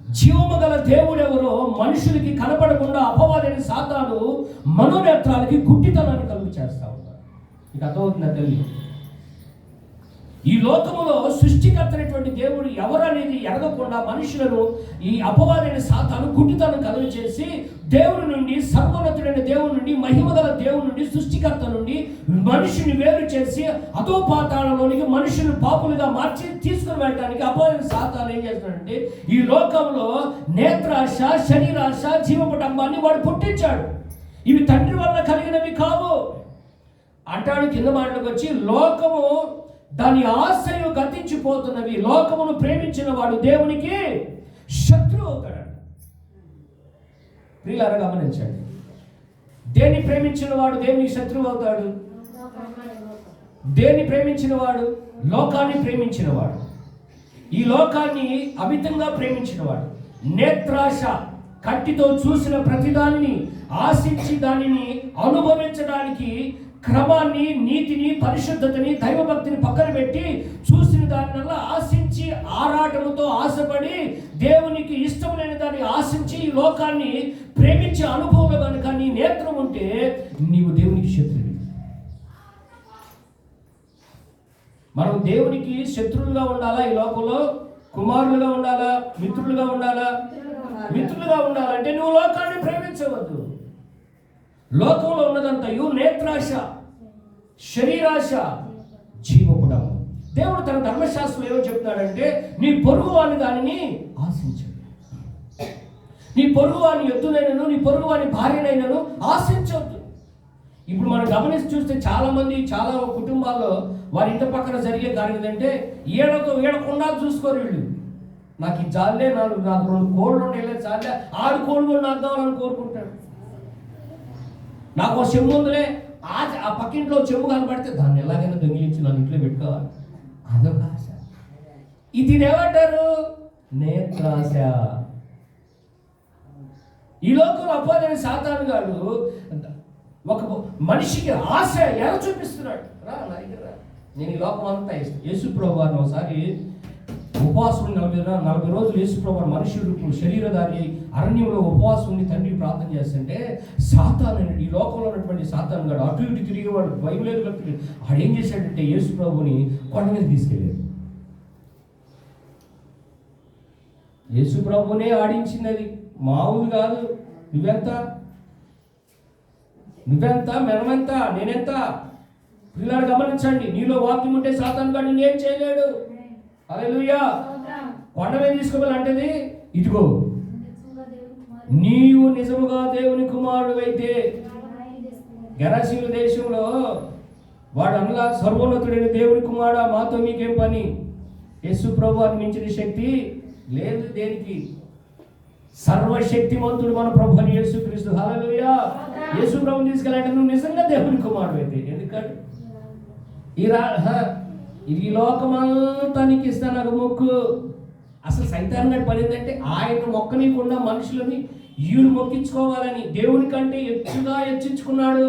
జీవము గల దేవుడు ఎవరో మనుషులకి కనపడకుండా అపవాదైన సాతాను మనోనేత్రాలకి గుడ్డితనాన్ని కలుగు చేస్తా ఉన్నాడు. మీకు అర్థమవుతుందా తెలియదు? ఈ లోకములో సృష్టికర్తైనటువంటి దేవుడు ఎవరు అనేది ఎరగకుండా మనుషులను ఈ అపవాదైన సాతాను గుడ్డితనం కలుగు చేసి దేవుడి నుండి, సర్వోన్నతుడైన దేవుడి నుండి, మహిమగల దేవుడి నుండి, సృష్టికర్త నుండి మనిషిని వేరు చేసి అధోపాతాళంలోనికి మనుషులు పాపులుగా మార్చి తీసుకుని వెళ్ళడానికి అపవాదైన సాతాను ఏం చేస్తున్నాడంటే ఈ లోకంలో నేత్రాశ, శరీరాశ, జీవపటంబాన్ని వాడు పుట్టించాడు. ఇవి తండ్రి వల్ల కలిగినవి కావు అంటాడు. కింద మాటలకు వచ్చి లోకము దాని ఆశలు గతించిపోతున్నవి. లోకమును ప్రేమించిన వాడు దేవునికి శత్రువు అవుతాడు. ప్రియులారా గమనించండి, దేన్ని ప్రేమించిన వాడు దేవునికి శత్రువు అవుతాడు? దేన్ని ప్రేమించిన వాడు? లోకాన్ని ప్రేమించిన వాడు, ఈ లోకాన్ని అమితంగా ప్రేమించిన వాడు. నేత్రాశ, కంటితో చూసిన ప్రతిదానిని ఆశించి దానిని అనుభవించడానికి క్రమాన్ని, నీతిని, పరిశుద్ధతని, దైవభక్తిని పక్కన పెట్టి చూసిన దానివల్ల ఆశించి, ఆరాటముతో ఆశపడి, దేవునికి ఇష్టం లేని దాన్ని ఆశించి ఈ లోకాన్ని ప్రేమించే అనుభవంలో కనుక నీ నేత్రం ఉంటే నీవు దేవునికి శత్రువు. మనం దేవునికి శత్రువులుగా ఉండాలా? ఈ లోకంలో కుమారులుగా ఉండాలా? మిత్రులుగా ఉండాలా? మిత్రులుగా ఉండాలంటే నువ్వు లోకాన్ని ప్రేమించవద్దు. లోకంలో ఉన్నదంతయు నేత్రాశ, శరీరాశ, జీవపుడము. దేవుడు తన ధర్మశాస్త్రం ఏమో చెప్తున్నాడంటే నీ పొరుగు వాని దానిని ఆశించు. నీ పొరుగు వాని ఎద్దునైనను నీ పొరుగు వాని భార్యనైనను ఆశించవద్దు. ఇప్పుడు మనం గమనించి చూస్తే చాలా కుటుంబాల్లో వారి ఇంటి పక్కన జరిగే కార్యం ఏంటంటే ఏడకుండా చూసుకోరు వీళ్ళు. నాకు ఈ చాలే, నాకు 2 కోళ్ళు ఉండేలే చాలే, 6 కోళ్ళు కూడా నాకు కావాలని కోరుకుంటాడు. నాకు ఒక చెంబు ఉందిలే, ఆ పక్కింట్లో చెంబు కనబడితే దాన్ని ఎలాగైనా దొంగిలించి నన్ను ఇంట్లో పెట్టుకోవాలి, అదొక ఆశ. ఇది ఏమంటారు? నేత్రాశ. ఈ లోకంలో అపోదైన సాతాను గాడు ఒక మనిషికి ఆశ ఎలా చూపిస్తున్నాడు? రా నా దగ్గర, నేను ఈ లోకం అంతా ఇస్తాను. యేసుప్రభు వారిని ఒకసారి ఉపవాసం 40 రోజులు యేసుప్రభు వారు మనుషుడు శరీరధారి అరణ్యంలో ఉపవాసం ఉండి తండ్రికి ప్రార్థన చేస్తుంటే సాతాను, ఈ లోకంలో ఉన్నటువంటి సాతాను గాడు అటు ఇటు తిరిగేవాడు, బైబిల్ ఆడేం చేశాడంటే యేసుప్రభుని కొండ మీద తీసుకెళ్ళాడు. యేసుప్రభునే ఆడించింది అది, మామూలు కాదు. నువ్వెంత మెనమెంత, నేనెంత? పిల్లలు గమనించండి, నీలో వాక్యం ఉంటే సాతాను గాడు నేనేం చేయలేడు. హల్లెలూయా. కొండ మీద తీసుకోవాలంటేది ఇదిగో, నీవు నిజముగా దేవుని కుమారుడు అయితే. గెరాసీయుల దేశంలో వాడు అనలా, సర్వోన్నతుడైన దేవుని కుమారుడా మాతో మీకేం పని? యేసు ప్రభువుని మించిన శక్తి లేదు దేనికి. సర్వశక్తిమంతుడు మన ప్రభు అని యేసుక్రీస్తు. హల్లెలూయా. యేసు ప్రభువుని తీసుకెళ్ళాలంటే నువ్వు నిజంగా దేవుని కుమారుడు అయితే. ఎందుకంటే ఈ లోకమంతానికి ఇస్తాను నాకు మొక్కు. అసలు సైతాన్ గారి పని ఏంటంటే ఆయన మొక్కనీయకుండా మనుషులని ఈయన మొక్కించుకోవాలని దేవుని కంటే ఎత్తుగా హెచ్చించుకున్నాడు.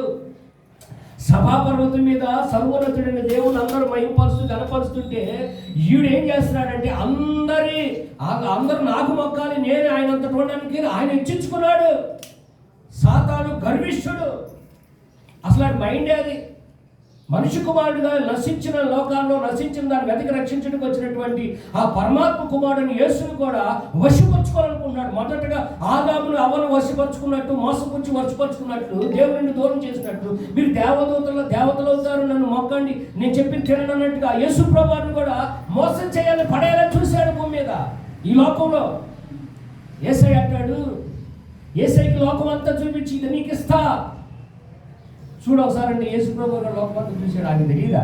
సభాపర్వతం మీద సర్వోన్నతుడైన దేవుని అందరూ మహిమపరుస్తూ కనపరుస్తుంటే ఈడు ఏం చేస్తున్నాడంటే అందరూ నాకు మొక్కాలి, నేను ఆయన అంత చూడడానికి ఆయన హెచ్చించుకున్నాడు. సాతాను గర్విష్ఠుడు. అసలు అది మైండే అది. మనిషి కుమారుడుగా నశించిన లోకాల్లో నశించిన దాన్ని వెతికి రక్షించడానికి వచ్చినటువంటి ఆ పరమాత్మ కుమారుడిని యేసుని కూడా వశపరుచుకోవాలనుకున్నాడు. మొదటగా ఆదామును అవ్వను వశపరుచుకున్నట్టు, మోసపుచ్చి వశపరుచుకున్నట్లు, దేవుడిని దూరం చేసినట్టు మీరు దేవతలు అవుతారు, నన్ను మొక్కండి, నేను చెప్పి తిననన్నట్టుగా యేసు ప్రభువుని కూడా మోసం చేయాలని పడేయాలని చూశాడు భూమి మీద. ఈ లోకంలో యేసయ్య అంటాడు, యేసయ్యకి లోకం అంతా చూపించి ఇది నీకు ఇస్తా. చూడు ఒకసారి యేసుప్రభు లోకమంతా చూశాడు, ఆయన తెలియదా?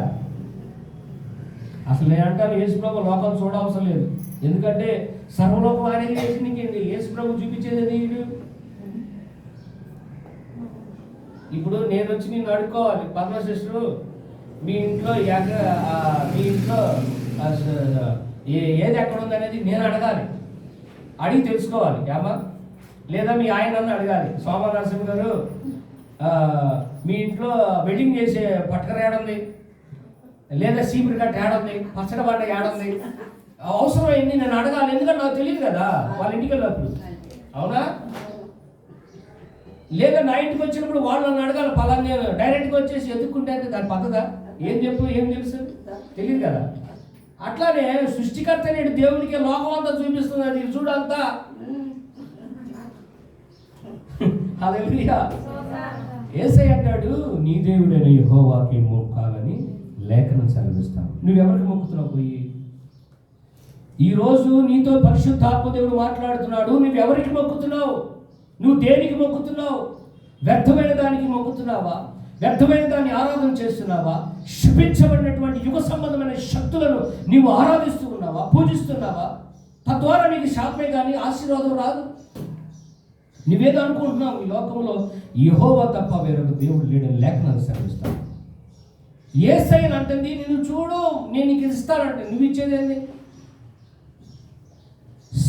అసలు నేను అంటాను యేసుప్రభు లోకం చూడవసరం లేదు. ఎందుకంటే సర్వలోకం ఆయన చేసి నీకేంటి? యేసుప్రభు చూపించేది నీడు. ఇప్పుడు నేను వచ్చి నిన్ను అడుక్కోవాలి, పద్మశ్రేష్ఠుడు మీ ఇంట్లో ఏది ఎక్కడ ఉంది అనేది నేను అడగాలి, అడిగి తెలుసుకోవాలి ఏమా. లేదా మీ ఆయన నన్ను అడగాలి, సోమనరసింహ గారు మీ ఇంట్లో వెడ్డింగ్ చేసే పట్టకర ఏడుంది, లేదా సీపురు కట్ట ఏడుంది, పచ్చడి బండ ఏడుంది, అవసరం ఏంటి నేను అడగాలి. ఎందుకంటే నాకు తెలియదు కదా వాళ్ళ ఇంటికి వెళ్ళినప్పుడు, అవునా? లేదా నా ఇంటికి వచ్చినప్పుడు వాళ్ళు నన్ను అడగాలి, పలానా డైరెక్ట్గా వచ్చేసి ఎత్తుక్కుంటే దాని పద్ధతా? ఏం తెలుసు? తెలియదు కదా. అట్లానే సృష్టికర్త నేడు దేవునికి లోకం అంతా చూపిస్తుంది, అది చూడంతా. హల్లెలూయా. యేసయ్య అంటాడు, నీ దేవుడైన యెహోవాకే మొక్కాలని లేఖనం సెలవిస్తాను. నువ్వెవరికి మొక్కుతున్నావు? పోయి ఈరోజు నీతో పరిశుద్ధాత్మ దేవుడు మాట్లాడుతున్నాడు. నువ్వెవరికి మొక్కుతున్నావు? నువ్వు దేనికి మొక్కుతున్నావు? వ్యర్థమైన దానికి మొక్కుతున్నావా? వ్యర్థమైన దాన్ని ఆరాధన చేస్తున్నావా? శపించబడినటువంటి యుగ సంబంధమైన శక్తులను నీవు ఆరాధిస్తూ ఉన్నావా, పూజిస్తున్నావా? తద్వారా నీకు శాపమే కానీ ఆశీర్వాదం రాదు. నువ్వేదో అనుకుంటున్నావు, ఈ లోకంలో యెహోవా తప్ప వేరొక దేవుడు లేడని లేఖనాలు సెలవిస్తాను. యేసయ్యను అంటుంది, నిన్ను చూడు నేను నీకు ఇస్తానంటే నువ్వు ఇచ్చేదేంది?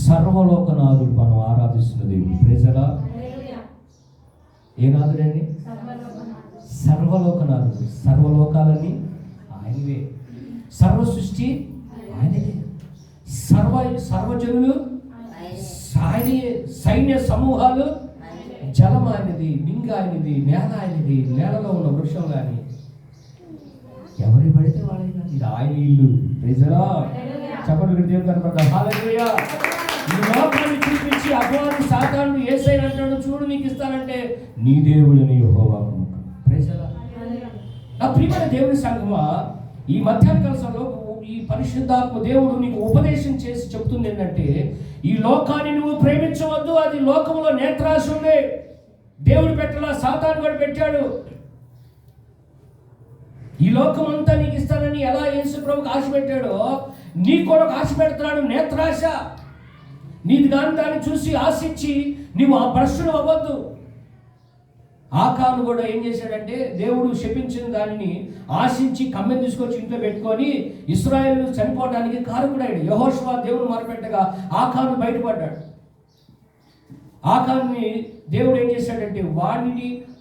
సర్వలోకనాథుడు మనం ఆరాధిస్తున్న దేవుడు. ప్రైజలా. ఏ నాథుడండి? సర్వలోకనాథుడు. సర్వలోకాలన్నీ ఆయనవే, సర్వ సృష్టి ఆయనదే, సర్వజనులు ఆయనే, సైన్య సమూహాలు జలం ఆయనది, మింగ ఆయనది, నేల ఆయనది, నేలలో ఉన్న వృక్షం కానీ ఎవరి పడితే వాళ్ళది కాదు, ఇది ఆయన ఇల్లు. ప్రైజలా. చెప్పండి దేవుడు కనపడతారు. హల్లెలూయా. ఈ లోకాన్ని చూపించి అపవాది సాతాను యేసయ్య అంటాడు, చూడు నీకు ఇస్తానంటే నీ దేవుడిని యెహోవాకు మొక్కు. Praise the lord. నా ప్రియమైన దేవుని సంగమా, ఈ మధ్యాహ్న కాలంలో ఈ పరిశుద్ధాత్మ దేవుడు నీకు ఉపదేశం చేసి చెప్తుంది ఏంటంటే, ఈ లోకాన్ని నువ్వు ప్రేమించవద్దు. అది లోకంలో నేత్రాశ ఉంది. దేవుడు పెట్టలా, సాతాను కూడా పెట్టాడు. ఈ లోకం అంతా నీకు ఇస్తానని ఎలా యేసు ప్రభువుకి ఆశ పెట్టాడో నీకు కూడా ఒక ఆశ పెడుతున్నాడు, నేత్రాశ. నీది కానీ దాన్ని చూసి ఆశించి నీవు ఆ భ్రష్టుడు అవ్వద్దు. ఆకాను కూడా ఏం చేశాడంటే, దేవుడు శపించిన దానిని ఆశించి కమ్మెను తీసుకొచ్చి ఇంట్లో పెట్టుకొని ఇశ్రాయేలు చనిపోవడానికి కారకుడాడు. యెహోషువ దేవుడు మొరపెట్టగా ఆకాను బయటపడ్డాడు. ఆకాన్ని దేవుడు ఏం చేశాడంటే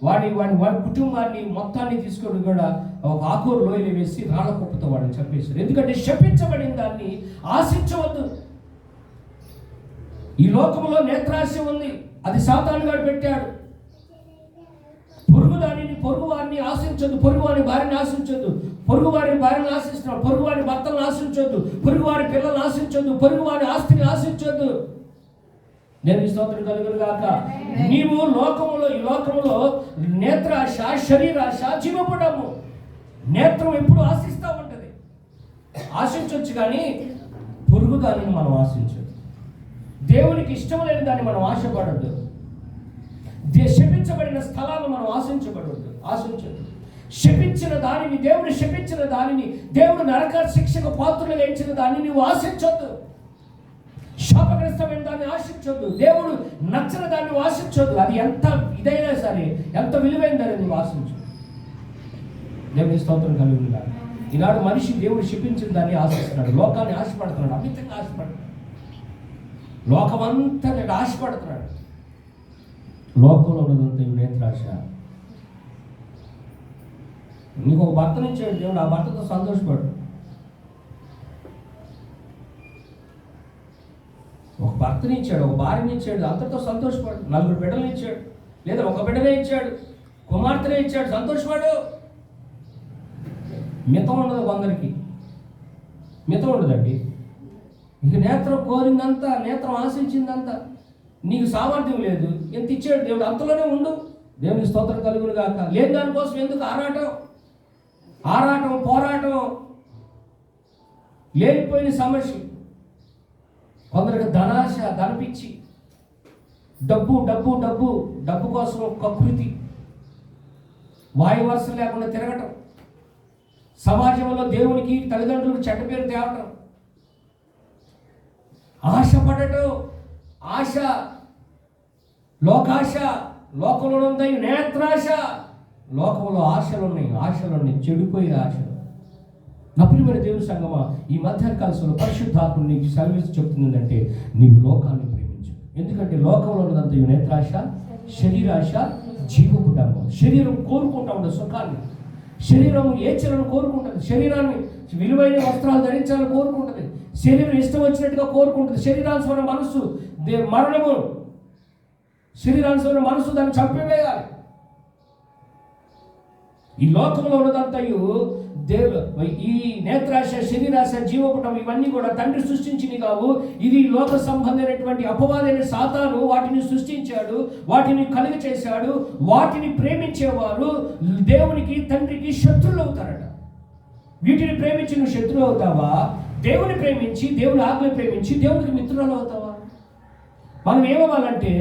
వాడి కుటుంబాన్ని మొత్తాన్ని తీసుకొని కూడా ఒక ఆకూరు లోయలు వేసి రాళ్ళ కుప్పతో వాడిని చంపేశాడు. ఎందుకంటే శపించబడిన దాన్ని ఆశించవద్దు. ఈ లోకంలో నేత్రాశ ఉంది, అది సాతాను గారు పెట్టాడు. పొరుగు వారిని ఆశించొద్దు, పొరుగు వారి భార్యని ఆశించొద్దు, పొరుగు వారి భార్యను ఆశిస్తున్నాడు, పొరుగు వారి భర్తలను ఆశించొద్దు, పొరుగు వారి పిల్లలను ఆశించొద్దు, పొరుగు వారి ఆస్తిని ఆశించొద్దు. నేను స్తోత్రం కలుగును గాక. నీవు ఈ లోకంలో నేత్రాశ, శరీరాశ, జీవపడము. నేత్రం ఎప్పుడు ఆశిస్తూ ఉంటుంది. ఆశించవచ్చు కానీ పొరుగు దానిని మనం ఆశించొద్దు. దేవునికి ఇష్టం లేని దాన్ని మనం ఆశపడద్దు. శపించబడిన స్థలాలను మనం ఆశించొద్దు. శపించిన దానిని, దేవుడు శపించిన దానిని, దేవుడు నరక శిక్షకు పాత్రలు ఎంచిన దాన్ని నువ్వు ఆశించొద్దు. శాపగ్రస్తమైన దాన్ని ఆశించొద్దు. దేవుడు నచ్చని దాన్ని ఆశించొద్దు. అది ఎంత ఇదైనా సరే, ఎంత విలువైందని నువ్వు ఆశించు. దేవుని స్తోత్రం కలుగును గాక. ఈనాడు మనిషి దేవుడు శపించిన దాన్ని ఆశిస్తున్నాడు, లోకాన్ని ఆశపడుతున్నాడు, అమితంగా ఆశపడుతున్నాడు, లోకమంతా ఆశపడుతున్నాడు. లోకంలో ఉన్నదంతా నేత్రాశ. నీకు ఒక భర్తనిచ్చాడు దేవుడు, ఆ భర్తతో సంతోషపడు. ఒక భర్తనిచ్చాడు, ఒక భార్యని ఇచ్చాడు, అంతటితో సంతోషపడు. 4 బిడ్డలు ఇచ్చాడు, లేదా ఒక బిడ్డనే ఇచ్చాడు, కుమార్తెనే ఇచ్చాడు, సంతోషపడు. మితం ఉండదు, కొందరికి మితం ఉండదండి. ఇక నేత్రం కోరిందంతా, నేత్రం ఆశించిందంతా, నీకు సామర్థ్యం లేదు, ఎంత ఇచ్చాడు దేవుడు, అంతలోనే ఉండు. దేవుని స్తోత్రం కలుగును గాక. లేని దానికోసం ఎందుకు ఆరాటం, పోరాటం, లేనిపోయిన సమస్య. కొందరికి ధనాశ, ధనపిచ్చి, డబ్బు కోసం కకృతి, వాయు వరుస లేకుండా తిరగటం, సమాజంలో దేవునికి తల్లిదండ్రులకు చెడ్డ పేరు తేవటం, ఆశపడటం, ఆశ, లోకాశ, లోకంలో ఉన్నాయి నేత్రాశ. లోకంలో ఆశలున్నాయి, చెడిపోయే ఆశలు. నా ప్రియమైన దేవుని సంగమా, ఈ మధ్యాహ్న కాలంలో పరిశుద్ధాత్మ నీకు సెలవిస్తూ చెప్తుందంటే, నీవు లోకాన్ని ప్రేమించు. ఎందుకంటే లోకంలో ఉన్నదంతా నేత్రాశ, శరీరాశ, జీవపు డంబం. శరీరం కోరుకుంటా ఉండదు సుఖాన్ని, శరీరం ఏచలను కోరుకుంటుంది, శరీరాన్ని విలువైన వస్త్రాలు ధరించాలని కోరుకుంటుంది, శరీరం ఇష్టం వచ్చినట్టుగా కోరుకుంటుంది. శరీరానుసరణ మనస్సు మరణము, శరీరానుసరణ మనస్సు దాన్ని చంపివేయాలి. ఈ లోకంలో ఉన్నదంతయు ఈ నేత్రాశ, శరీరాశ, జీవపుటం ఇవన్నీ కూడా తండ్రి సృష్టించినవి కావు. ఇది లోక సంబంధమైనటువంటి అపవాదైన సాతాను వాటిని సృష్టించాడు, వాటిని కలుగ చేశాడు. వాటిని ప్రేమించేవారు దేవునికి, తండ్రికి శత్రువులు అవుతారట. వీటిని ప్రేమించి నువ్వు శత్రువు అవుతావా? దేవుని ప్రేమించి, దేవుని ఆజ్ఞ ప్రేమించి దేవునికి మిత్రులు అవుతావా? మనం ఏమవ్వాలంటే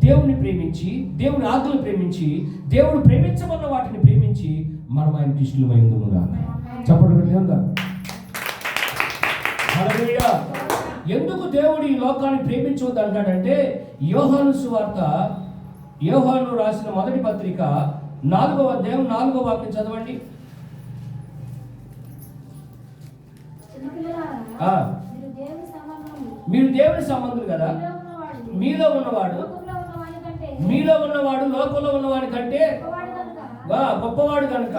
దేవుని ప్రేమించి, దేవుని ఆజ్ఞలు ప్రేమించి, దేవుడు ప్రేమించమన్న వాటిని ప్రేమించి మనం ఆయన ఇష్టమైందుముగా. చెప్పండి దేవుడు. హల్లెలూయా. ఎందుకు దేవుడు ఈ లోకాన్ని ప్రేమించవద్దు అంటాడంటే, యోహాను సువార్త, యోహాను రాసిన మొదటి పత్రిక 4వ అధ్యాయం 4వ వాక్యం చదవండి. మీరు దేవుని సంబంధులు కదా. మీలో ఉన్నవాడు లోకంలో ఉన్నవాడి కంటే గొప్పవాడు కనుక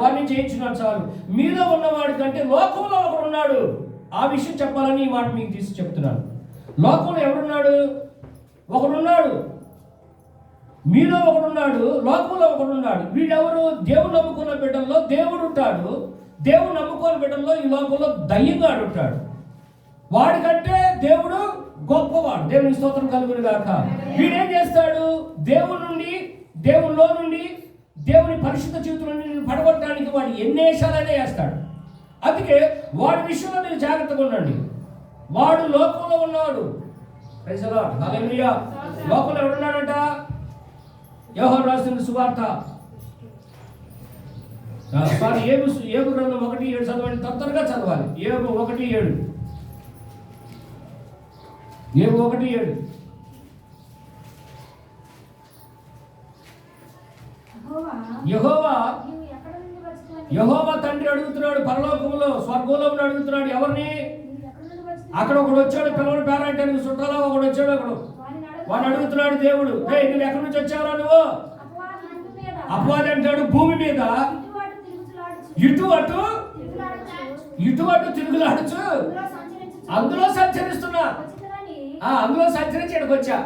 వారిని జయించున్నాడు చాలు. మీలో ఉన్నవాడి కంటే లోకంలో ఒకడున్నాడు. ఆ విషయం చెప్పాలని ఈ మాట మీకు తీసి చెప్తున్నాను. లోకంలో ఎవడున్నాడు? ఒకడున్నాడు. మీలో ఒకడున్నాడు, లోకంలో ఒకడున్నాడు. వీడెవరు? దేవుడు నమ్ముకున్న బిడ్డల్లో దేవుడు ఉంటాడు. దేవుడు నమ్ముకోని బిడ్డల్లో ఈ లోకంలో దయ్యంగాడు ఉంటాడు. వాడికంటే దేవుడు గొప్పవాడు. దేవుని స్తోత్రం కలుగును గాక. వీడేం చేస్తాడు? దేవునిలో నుండి దేవుని పరిశుద్ధ జీవితం నుండి పడగొట్టడానికి వాడు ఎన్నేషాలైనా చేస్తాడు. అందుకే వాడి విషయంలో మీరు జాగ్రత్తగా ఉండండి. వాడు లోకంలో ఉన్నాడు. ప్రైజ్ ది లార్డ్, హల్లెలూయా. లోకంలో ఎవడున్నాడంట? యోహాను రాసిన సువార్త ఏబు గ్రంథం 1:7 చదవండి. తొందరగా చదవాలి. ఏబు 1:7. ఏబు 1:7. యెహోవా తండ్రి అడుగుతున్నాడు పరలోకంలో, స్వర్గంలో అడుగుతున్నాడు. ఎవరిని? అక్కడ ఒకడు వచ్చాడు, పిల్లలు పేరంటానికి చుట్టాలో ఒకడు వచ్చాడు. అక్కడ వాడు అడుగుతున్నాడు దేవుడు, నువ్వు ఎక్కడి నుంచి వచ్చావురా? నువ్వు అపవాది అంటాడు, భూమి మీద ఇటు అటు తిరుగులాడుచు అందులో సంచరిస్తున్నా. అందులో సంచరించి ఇక్కడికి వచ్చా.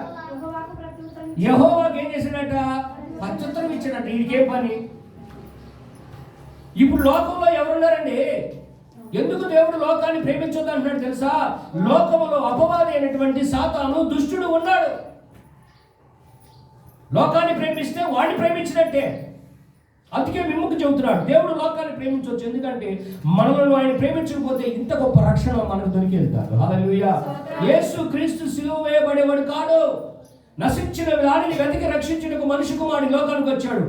యెహోవాకి ఏం చేశాడట? ప్రత్యుత్తరం ఇచ్చాడట. వీడికేం పని? ఇప్పుడు లోకంలో ఎవరున్నారండి? ఎందుకు దేవుడు లోకాన్ని ప్రేమించొద్దు అంటున్నాడు తెలుసా? లోకములో అపవాది అయినటువంటి సాతాను దుష్టుడు ఉన్నాడు. లోకాన్ని ప్రేమిస్తే వాడిని ప్రేమించినట్టే. అందుకే విముఖి చెబుతున్నాడు, దేవుడు లోకాన్ని ప్రేమించవచ్చు. ఎందుకంటే మనలను ఆయన ప్రేమించకపోతే ఇంత గొప్ప రక్షణ మనకు దొరికేది కాదు. హల్లెలూయా. యేసు క్రీస్తు సిలువ వేయబడేవాడు కాడు. నశించిన వారిని వెతికి రక్షించుటకు మనిషి కుమారుడు లోకానికి వచ్చాడు.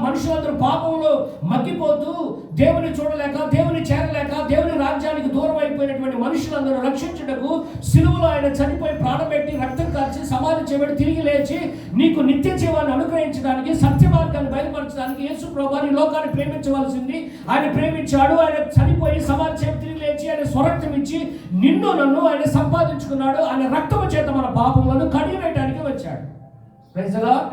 మనుషులందరూ పాపంలో మగ్గిపోతూ దేవుని చూడలేక, దేవుని చేరలేక, దేవుని రాజ్యానికి దూరం అయిపోయినటువంటి మనుషులందరూ రక్షించుటకు సిలువలో ఆయన చనిపోయి ప్రాణం పెట్టి రక్తం కాల్చి సమాధి చేయబడి తిరిగి లేచి నీకు నిత్య జీవాన్ని అనుగ్రహించడానికి, సత్య మార్గాన్ని బయలుపరచడానికి యేసు ప్రభువు ఈ లోకాన్ని ప్రేమించవలసింది. ఆయన ప్రేమించాడు. ఆయన చనిపోయి సమాధి చేసి తిరిగి లేచి ఆయన స్వరక్తం ఇచ్చి నిన్ను నన్ను ఆయన సంపాదించుకున్నాడు. ఆయన రక్తము చేత మన పాపములను కడిగివేయడానికి వచ్చాడు. Praise the lord.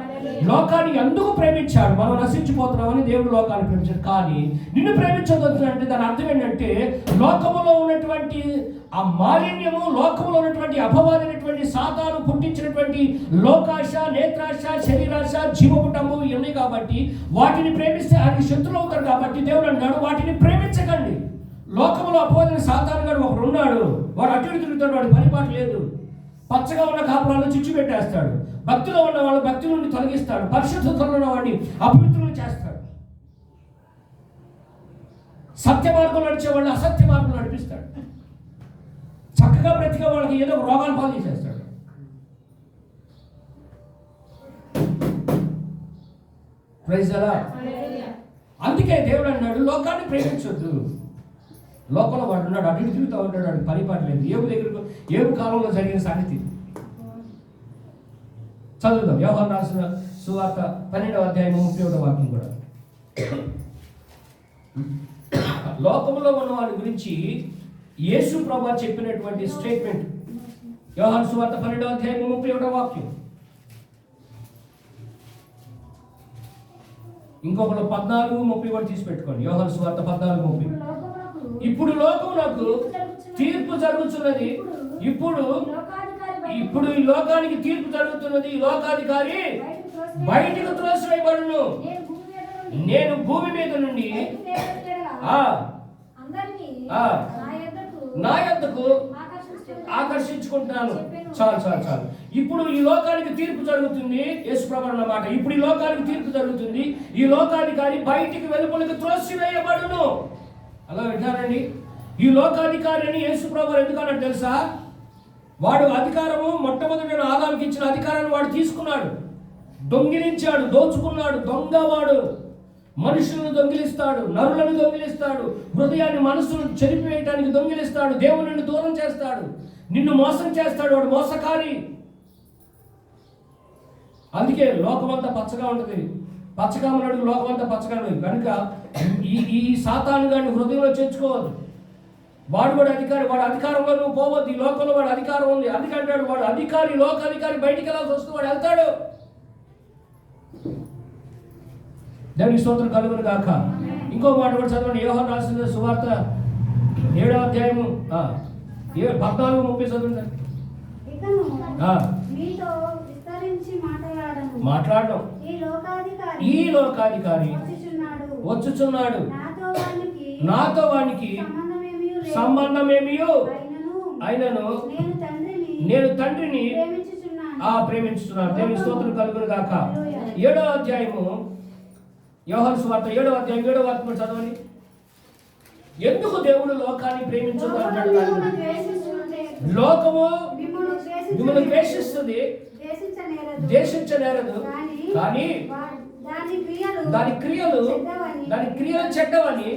లోకాన్ని ఎందుకు ప్రేమించాడు? మనం నశించిపోతున్నామని దేవుడు లోకాన్ని ప్రేమించాడు. కానీ నిన్ను ప్రేమించవద్దు అంటే దాని అర్థం ఏంటంటే లోకములో ఉన్నటువంటి ఆ మాలిన్యము, లోకములో ఉన్నటువంటి అపవాదైనటువంటి సాతాను పుట్టించినటువంటి లోకాశ, నేత్రాశ, శరీరాశ, జీవపుటము ఇవన్నీ కాబట్టి వాటిని ప్రేమిస్తే అది శత్రువు అవుతారు. కాబట్టి దేవుడు అన్నాడు వాటిని ప్రేమించకండి. లోకంలో అపవాదిని సాతాను గారు ఒకడు ఉన్నాడు. వాడు అటు ఇటు తిరుగుతాడు. వాడి పరిపాటు లేదు. పచ్చగా ఉన్న కాపురాలను చిచ్చు పెట్టేస్తాడు. భక్తిలో ఉన్న వాళ్ళు భక్తి నుండి తొలగిస్తాడు. పరిశుద్ధతలో ఉన్న వాడిని అపవిత్రులు చేస్తాడు. సత్య మార్గంలో నడిచే వాళ్ళు అసత్య మార్గంలో నడిపిస్తాడు. చక్కగా బ్రతికే వాళ్ళకి ఏదో ఒక రోగాలు పాలు చేసేస్తాడు. Praise the lord. అందుకే దేవుడు అన్నాడు లోకాన్ని ప్రేమించొద్దు. లోకంలో వాడు ఉన్నాడు, అటు తిరుగుతూ ఉంటాడు. వాడికి పరిపాటు లేదు. ఏబు కాలంలో జరిగిన సంగతి చదువుదాం. యోహాను రాసిన సువార్త 12:31 కూడా. లోకంలో ఉన్న వారి గురించి యేసు ప్రభువు చెప్పినటువంటి స్టేట్మెంట్. యోహాను సువార్త 12:31. ఇంకొకరు 14:30 కూడా తీసి పెట్టుకోండి. యోహాను సువార్త 14:30. ఇప్పుడు లోకమునకు తీర్పు జరుగుతున్నది. ఇప్పుడు ఈ లోకానికి తీర్పు జరుగుతున్నది. ఈ లోకాధికారి బయటకు త్రోసివేయబడును. నేను భూమి మీద నుండి నా యొద్దకు ఆకర్షించుకుంటున్నాను. చాలు. ఇప్పుడు ఈ లోకానికి తీర్పు జరుగుతుంది. యేసు ప్రభువు అన్నమాట. ఇప్పుడు ఈ లోకానికి తీర్పు జరుగుతుంది. ఈ లోకాధికారి బయటికి వెలుపలకు త్రోసివేయబడును. అలా వింటారండి. ఈ లోకాధికారి అని యేసు ప్రభువు ఎందుకన్నాడు తెలుసా? వాడు అధికారము మొట్టమొదటి ఆదాముకి ఇచ్చిన అధికారాన్ని వాడు తీసుకున్నాడు, దొంగిలించాడు, దోచుకున్నాడు. దొంగవాడు మనుషులను దొంగిలిస్తాడు, నరులను దొంగిలిస్తాడు, హృదయాన్ని మనసును చెరిపివేయటానికి దొంగిలిస్తాడు, దేవుని దూరం చేస్తాడు, నిన్ను మోసం చేస్తాడు. వాడు మోసకారి. అందుకే లోకమంతా పచ్చగా ఉంటుంది. పచ్చగా ఉన్నాడు లోకమంతా పచ్చగా ఉంటుంది కనుక ఈ సాతాను గారిని హృదయంలో చేర్చుకోవద్దు. వాడు కూడా అధికారి. వాడు అధికారంలో నువ్వు పోవద్దు. ఈ లోకంలో వాడు అధికారం ఉంది. అందుకంటాడు వాడు అధికారి, లోకాధికారి బయటికి వెళ్ళాల్సి వస్తూ వాడు వెళ్తాడు. దేవుని స్తోత్రం కలుగును గాక. ఇంకో మాట కూడా చదవండి. యోహాను రాసిన సువార్త 7:14 చదవండి. మాట్లాడడం. ఈ లోకాధికారి వచ్చుచున్నాడు, నాతో వానికి సంబంధమేమియో ఆయనను నేను తండ్రిని ప్రేమించుతున్నాను. దేవుని స్తోత్రం కలుగును గాక. 7వ అధ్యాయము యోహాను సువార్త 7వ అధ్యాయం 7వ వాక్యం చదవండి. ఎందుకు దేవుడు లోకాన్ని ప్రేమించదు అంటాడు? లోకము మిమ్మల్ని ద్వేషిస్తుంది, ద్వేషించనేరదు, కానీ దాని క్రియలు చెడ్డవని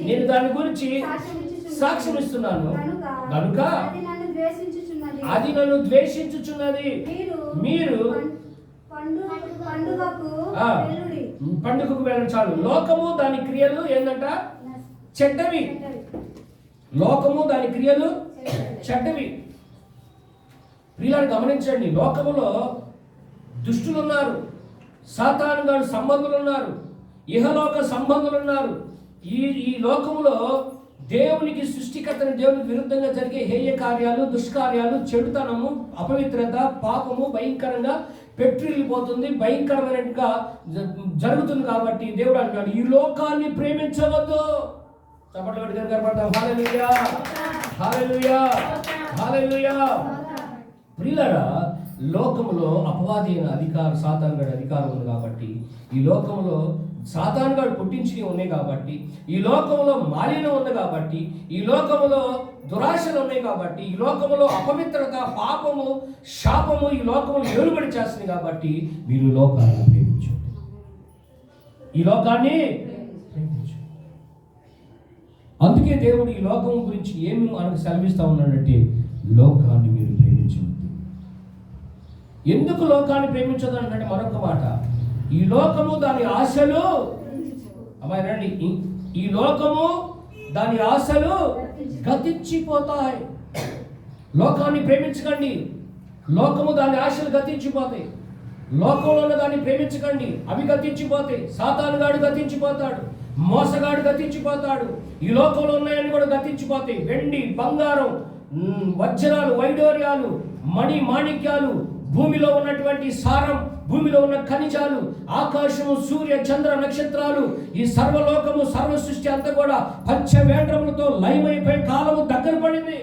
నేను దాని గురించి సాక్ష్యం ఇస్తున్నాను. కనుక అది నన్ను ద్వేషించుచున్నది. మీరు పండుగకు వెళ్ళడం చాలు. లోకము దాని క్రియలు ఏంటంట? చెడ్డవి. లోకము దాని క్రియలు చెడ్డవి. ప్రియులారా గమనించండి, లోకములో దుష్టులు ఉన్నారు, సాతాను గారు సంబంధులు ఉన్నారు, ఇహలోక సంబంధులు ఉన్నారు. ఈ లోకములో దేవునికి సృష్టికర్తని దేవునికి విరుద్ధంగా జరిగే హేయ కార్యాలు, దుష్కార్యాలు, చెడుతనము, అపవిత్రత, పాపము భయంకరంగా పెట్రిల్లిపోతుంది, భయంకరమైనట్టుగా జరుగుతుంది. కాబట్టి దేవుడు అంటున్నాడు, ఈ లోకాన్ని ప్రేమించవద్దు. చప్పట్లు కొట్టి కనపడతాం. హల్లెలూయా, హల్లెలూయా, హల్లెలూయా. ప్రియులారా, లోకములో అపవాది అయిన అధికారం, సాతాను గారి అధికారం ఉంది కాబట్టి, ఈ లోకంలో సాతాను గారు పుట్టించి ఉన్నాయి కాబట్టి, ఈ లోకంలో మాలిన్యం ఉంది కాబట్టి, ఈ లోకంలో దురాశలు ఉన్నాయి కాబట్టి, ఈ లోకంలో అపవిత్రత, పాపము, శాపము ఈ లోకంలో ఏలుబడి చేస్తుంది కాబట్టి మీరు లోకాన్ని ప్రేమించండి. ఈ లోకాన్ని ప్రేమించండి. అందుకే దేవుడు ఈ లోకం గురించి ఏమి మనకు సెలవిస్తా ఉన్నాడంటే, లోకాన్ని మీరు ప్రేమించండి. ఎందుకు లోకాన్ని ప్రేమించదు అంటే మరొక మాట, ఈ లోకము దాని ఆశలు, అమ్మాయి ఈ లోకము దాని ఆశలు గతించిపోతాయి. లోకాన్ని ప్రేమించకండి, లోకము దాని ఆశలు గతించిపోతాయి. లోకంలో ఉన్న దాన్ని ప్రేమించకండి, అవి గతించిపోతాయి. సాతాను గాడు గతించిపోతాడు, మోసగాడు గతించిపోతాడు, ఈ లోకంలో ఉన్నాయని కూడా గతించిపోతాయి. వెండి, బంగారం, వజ్రాలు, వైడూర్యాలు, మణి మాణిక్యాలు, భూమిలో ఉన్నటువంటి సారం, భూమిలో ఉన్న ఖనిజాలు, ఆకాశము, సూర్య చంద్ర నక్షత్రాలు, ఈ సర్వలోకము, సర్వ సృష్టి అంతా కూడా పంచవేంద్రములతో లయమైపోయి కాలము దగ్గర పడింది.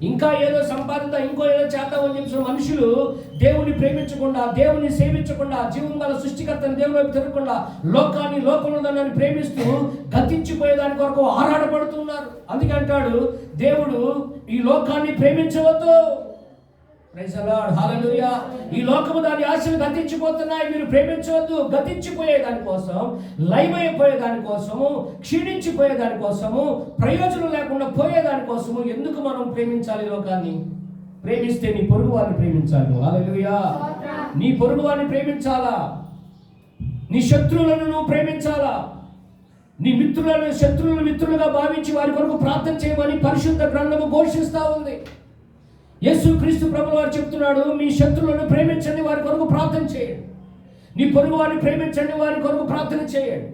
ఇంకా ఏదో సంపాదిత, ఇంకో ఏదో చేద్దామని చెప్పిన మనుషులు దేవుని ప్రేమించకుండా, దేవుని సేవించకుండా, జీవం గల సృష్టికర్తని దేవుని వైపు తిరగకుండా లోకాన్ని, లోకంలో దాన్ని ప్రేమిస్తూ గతించిపోయేదాని కొరకు ఆరాటపడుతున్నారు. అందుకే అంటాడు దేవుడు, ఈ లోకాన్ని ప్రేమించవద్దు. ప్రైజ్ ది లార్డ్, హల్లెలూయా. ఈ లోకము దాని ఆశలు గతించిపోతున్నాయి, మీరు ప్రేమించవద్దు. గతించిపోయే దానికోసం, లయమైపోయే దానికోసము, క్షీణించిపోయే దానికోసము, ప్రయోజనం లేకుండా పోయే దానికోసము ఎందుకు మనం ప్రేమించాలి? లోకాన్ని ప్రేమిస్తే నీ పొరుగు వారిని ప్రేమించాలి. హల్లెలూయా. నీ పొరుగు వారిని ప్రేమించాలా? నీ శత్రువులను నువ్వు ప్రేమించాలా? నీ మిత్రులను శత్రువులను మిత్రులుగా భావించి వారి కొరకు ప్రార్థన చేయమని పరిశుద్ధ గ్రంథము ఘోషిస్తా ఉంది. యేసు క్రీస్తు ప్రభువు వారు చెప్తున్నాడు, మీ శత్రువులను ప్రేమించండి, వారి కొరకు ప్రార్థన చేయండి. నీ పొరుగు వారిని ప్రేమించండి, వారి కొరకు ప్రార్థన చేయండి.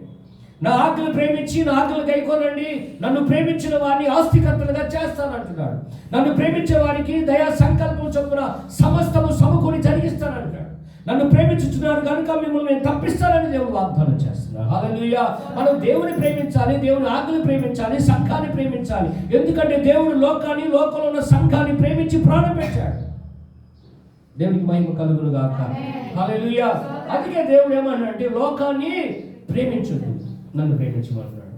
నా ఆజ్ఞలు ప్రేమించి నా ఆజ్ఞలు గైకొనండి, నన్ను ప్రేమించిన వారిని ఆస్తికర్తలుగా చేస్తానంటున్నాడు. నన్ను ప్రేమించే వారికి దయా సంకల్పం చొప్పున సమస్తము సమకూరి జరిగిస్తానంటాడు. నన్ను ప్రేమించుచున్నారు కనుక మిమ్మల్ని నేను తప్పిస్తానని దేవుడు వాగ్దానం చేస్తున్నాడు. హల్లెలూయా. మనం దేవుని ప్రేమించాలి, దేవుని ఆజ్ఞలు ప్రేమించాలి, సంఘాన్ని ప్రేమించాలి. ఎందుకంటే దేవుడు లోకాన్ని, లోకంలో ఉన్న సంఘాన్ని ప్రేమించి ప్రాణం పెట్టాడు. దేవునికి మహిమ కలుగును గాక. హల్లెలూయా. అందుకే దేవుడు ఏమన్నాడంటే, లోకాన్ని ప్రేమించొద్దు, నన్ను ప్రేమించమన్నాడు.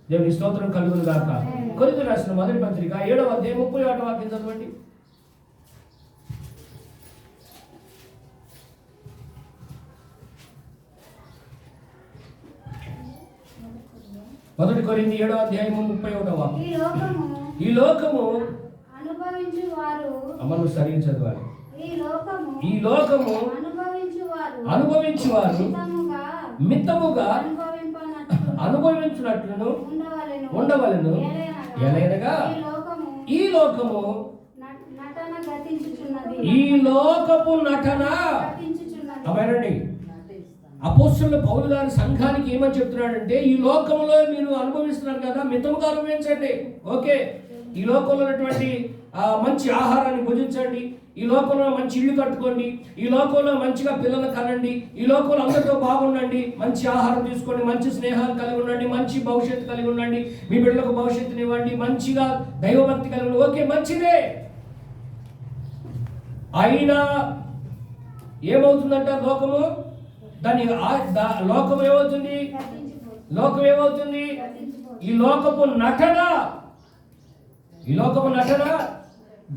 దేవుని స్తోత్రం కలుగును గాక. కొరింథీయులకు రాసిన మొదటి పత్రిక 7వ అధ్యాయం 31వ వాక్యం చదవండి. మొదటి కొరింథీ 7వ అధ్యాయము 31వ వాక్యం. ఈ లోకము అమలు సరిగ్గా చదవాలి. ఈ లోకము అనుభవించువారు మితముగా అనుభవించినట్లును ఉండవలెను. ఎలయనగా ఈ లోకము ఈ లోకపు నటన. అవేనండి, అపోస్తలుడు పౌలు గారి సంఘానికి ఏమని చెప్తున్నాడంటే, ఈ లోకంలో మీరు అనుభవిస్తున్నారు కదా, మితముగా అనుభవించండి. ఓకే, ఈ లోకంలో ఉన్నటువంటి మంచి ఆహారాన్ని భుజించండి, ఈ లోకంలో మంచి ఇల్లు కట్టుకోండి, ఈ లోకంలో మంచిగా పిల్లలు కనండి, ఈ లోకంలో అందరితో బాగుండండి, మంచి ఆహారం తీసుకోండి, మంచి స్నేహాలు కలిగి ఉండండి, మంచి భవిష్యత్తు కలిగి ఉండండి, మీ బిడ్డలకు భవిష్యత్తుని ఇవ్వండి, మంచిగా దైవభక్తి కలిగి ఉండండి. ఓకే, మంచిదే. అయినా ఏమవుతుందంట లోకము? లోకం ఏమవుతుంది? ఈ లోకపు నటన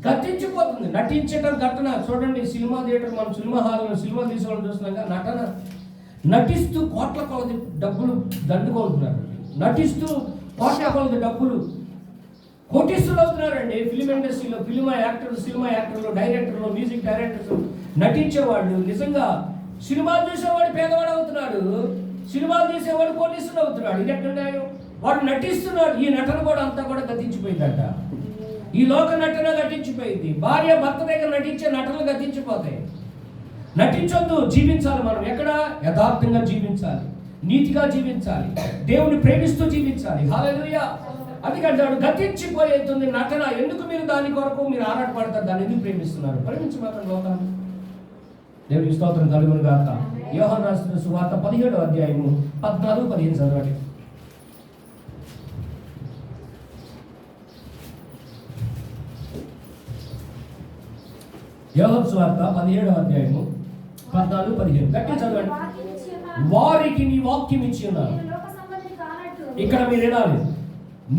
గతించిపోతుంది. నటించటం ఘటన. చూడండి, సినిమా థియేటర్, మనం సినిమా హాల్లో సినిమా తీసుకోవాలని చూస్తున్నాం. నటన నటిస్తూ కోట్ల కొలది డబ్బులు దండుకుంటున్నారు. నటిస్తూ కోట్ల కొలది డబ్బులు కోటీసులు అవుతున్నారండి. ఫిలిం ఇండస్ట్రీలో సినిమా యాక్టర్లు, డైరెక్టర్లు, మ్యూజిక్ డైరెక్టర్స్, నటించేవాళ్ళు. నిజంగా సినిమాలు చూసేవాడు పేదవాడు అవుతున్నాడు, సినిమాలు తీసేవాడు కోటీసులు అవుతున్నాడు. ఇది ఎక్కడ న్యాయం? వాడు నటిస్తున్నాడు. ఈ నటన కూడా అంతా కూడా గతించిపోయిందట. ఈ లోక నటన గతించిపోయింది. భార్య భర్త దగ్గర నటించే నటనలు గతించిపోతాయి. నటించొద్దు, జీవించాలి. మనం ఎక్కడ? యథార్థంగా జీవించాలి, నీతిగా జీవించాలి, దేవుని ప్రేమిస్తూ జీవించాలి. హల్లెలూయా. అందుకంటాడు గతించిపోయేస్తుంది నటన. ఎందుకు మీరు దాని కొరకు మీరు ఆరాటపడతారు? దాన్ని ఎందుకు ప్రేమిస్తున్నారు? ప్రేమించి మాత్రం లోకాన్ని. దేవునికి స్తోత్రం కలుగును గాక. యోహాను రాసిన సువార్త 17వ అధ్యాయము 14-15 చదవండి. యోహాను సువార్త 17వ అధ్యాయము 14-15 గట్టి చదవండి. వారికి నీ వాక్యం ఇచ్చి ఉన్నాను. ఇక్కడ మీరు వినాలి.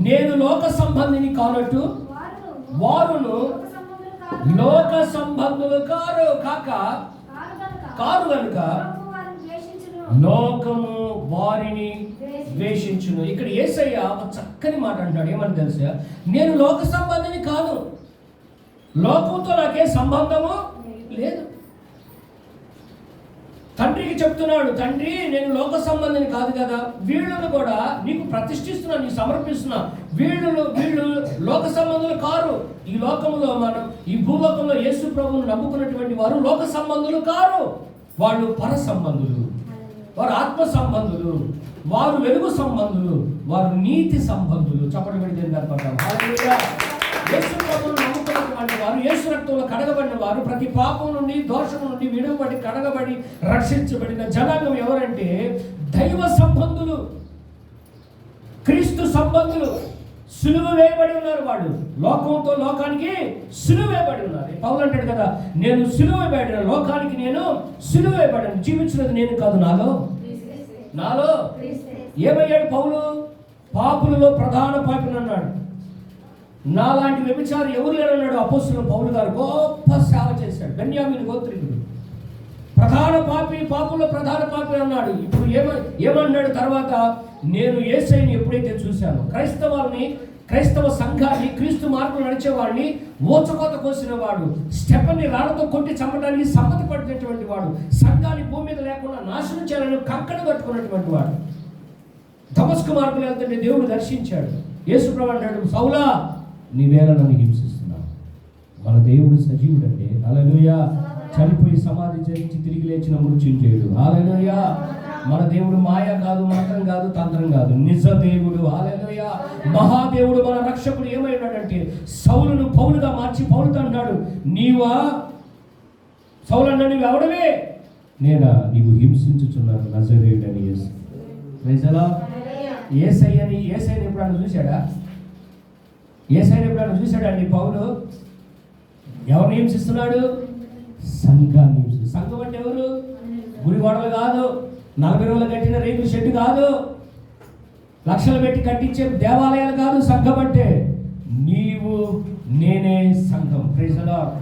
నేను లోక సంబంధిని కానట్టు వారును లోక సంబంధులు కారు కనుక లోకము వారిని ద్వేషించును. ఇక్కడ యేసయ్య ఒక చక్కని మాట అంటాడు. ఏమని తెలుసా? నేను లోక సంబంధిని కాను, లోకంతో నాకే సంబంధము లేదు. తండ్రికి చెప్తున్నాడు, తండ్రి నేను లోక సంబంధిని కాదు కదా, వీళ్ళను కూడా నీకు ప్రతిష్ఠిస్తున్నా, నీకు సమర్పిస్తున్నా. వీళ్ళు లోక సంబంధులు కారు. ఈ లోకంలో మనం ఈ భూలోకంలో యేసు ప్రభువును నమ్ముకున్నటువంటి వారు లోక సంబంధులు కారు. వాళ్ళు పర సంబంధులు, వారు ఆత్మ సంబంధులు, వారు వెలుగు సంబంధులు, వారు నీతి సంబంధులు. చెప్పడం పెడితే హల్లెలూయా. యేసు ప్రభువును నమ్ముకున్నటువంటి వారు, యేసు రక్తంలో కడగబడిన వారు, ప్రతి పాపం నుండి దోషం నుండి విడువబడి కడగబడి రక్షించబడిన జనాంగం ఎవరంటే దైవ సంబంధులు, క్రీస్తు సంబంధులు. సిలువ వేయబడి ఉన్నారు వాళ్ళు. లోకంతో లోకానికి సిలువ వేయబడి ఉన్నారు. పౌలు అంటాడు కదా, నేను సిలువ వేయబడిన, లోకానికి నేను సిలువ వేయబడిన. జీవించినది నేను కాదు, నాలో ఏమయ్యాడు పౌలు? పాపులలో ప్రధాన పాపిని అన్నాడు. నాలాంటి వ్యభిచారి ఎవరు లేరన్నాడు అపోస్తలుడు పౌలు గారు. గొప్ప సేవ చేశాడు. బెన్యామీను గోత్రీకుడు, ప్రధాన పాపుల్లో ప్రధాన పాపి అన్నాడు. ఇప్పుడు ఏమన్నాడు తర్వాత? నేను యేసయ్యని ఎప్పుడైతే చూశానో, క్రైస్తవ సంఘాన్ని, క్రీస్తు మార్గంలో నడిచేవాడిని ఊచకోత కోసిన వాడు, స్టెఫెన్ని రాళ్లతో కొట్టి చంపడానికి సమ్మతి పడినటువంటి వాడు, సంఘాన్ని భూమి మీద లేకుండా నాశనం చేయాలని కంకణ కట్టుకున్నటువంటి వాడు, దమస్కు మార్గంలో వెళ్తుంటే దేవుడు దర్శించాడు. యేసు ప్రభువు అంటాడు, సౌలా నీవేళ నన్ను హింసిస్తున్నావు. మన దేవుడు సజీవుడు అంటే. హల్లెలూయా. చనిపోయి సమాధి చేయించి తిరిగి లేచిన మృత్యుంజయుడు. హల్లెలూయా. మన దేవుడు మాయ కాదు, మంత్రం కాదు, తంత్రం కాదు, నిజ దేవుడు. హల్లెలూయా. మహాదేవుడు, మన రక్షకుడు ఏమైనాడంటే సౌలును పౌలుగా మార్చి పౌలుతో అన్నాడు, సౌలు అన్నాడు, నీవు ఎవడవే? నీవు హింసించుచున్నాను నజరేయుడని యేసు. ప్రజలా యేసయ్యని ఎప్పుడన్నా చూశాడా? యేసయ్యని ఎప్పుడన్నా చూశాడండి పౌలు? ఎవరిని హింసిస్తున్నాడు? సంఘాన్ని హింసిస్తున్నాడు. సంఘం అంటే ఎవరు? గుడిగోడలు కాదు, 40 రోజులు కట్టిన రేకుల షెడ్డు కాదు, లక్షలు పెట్టి కట్టించే దేవాలయాలు కాదు. సంఘం అంటే నీవు నేనే సంఘం. Praise the lord.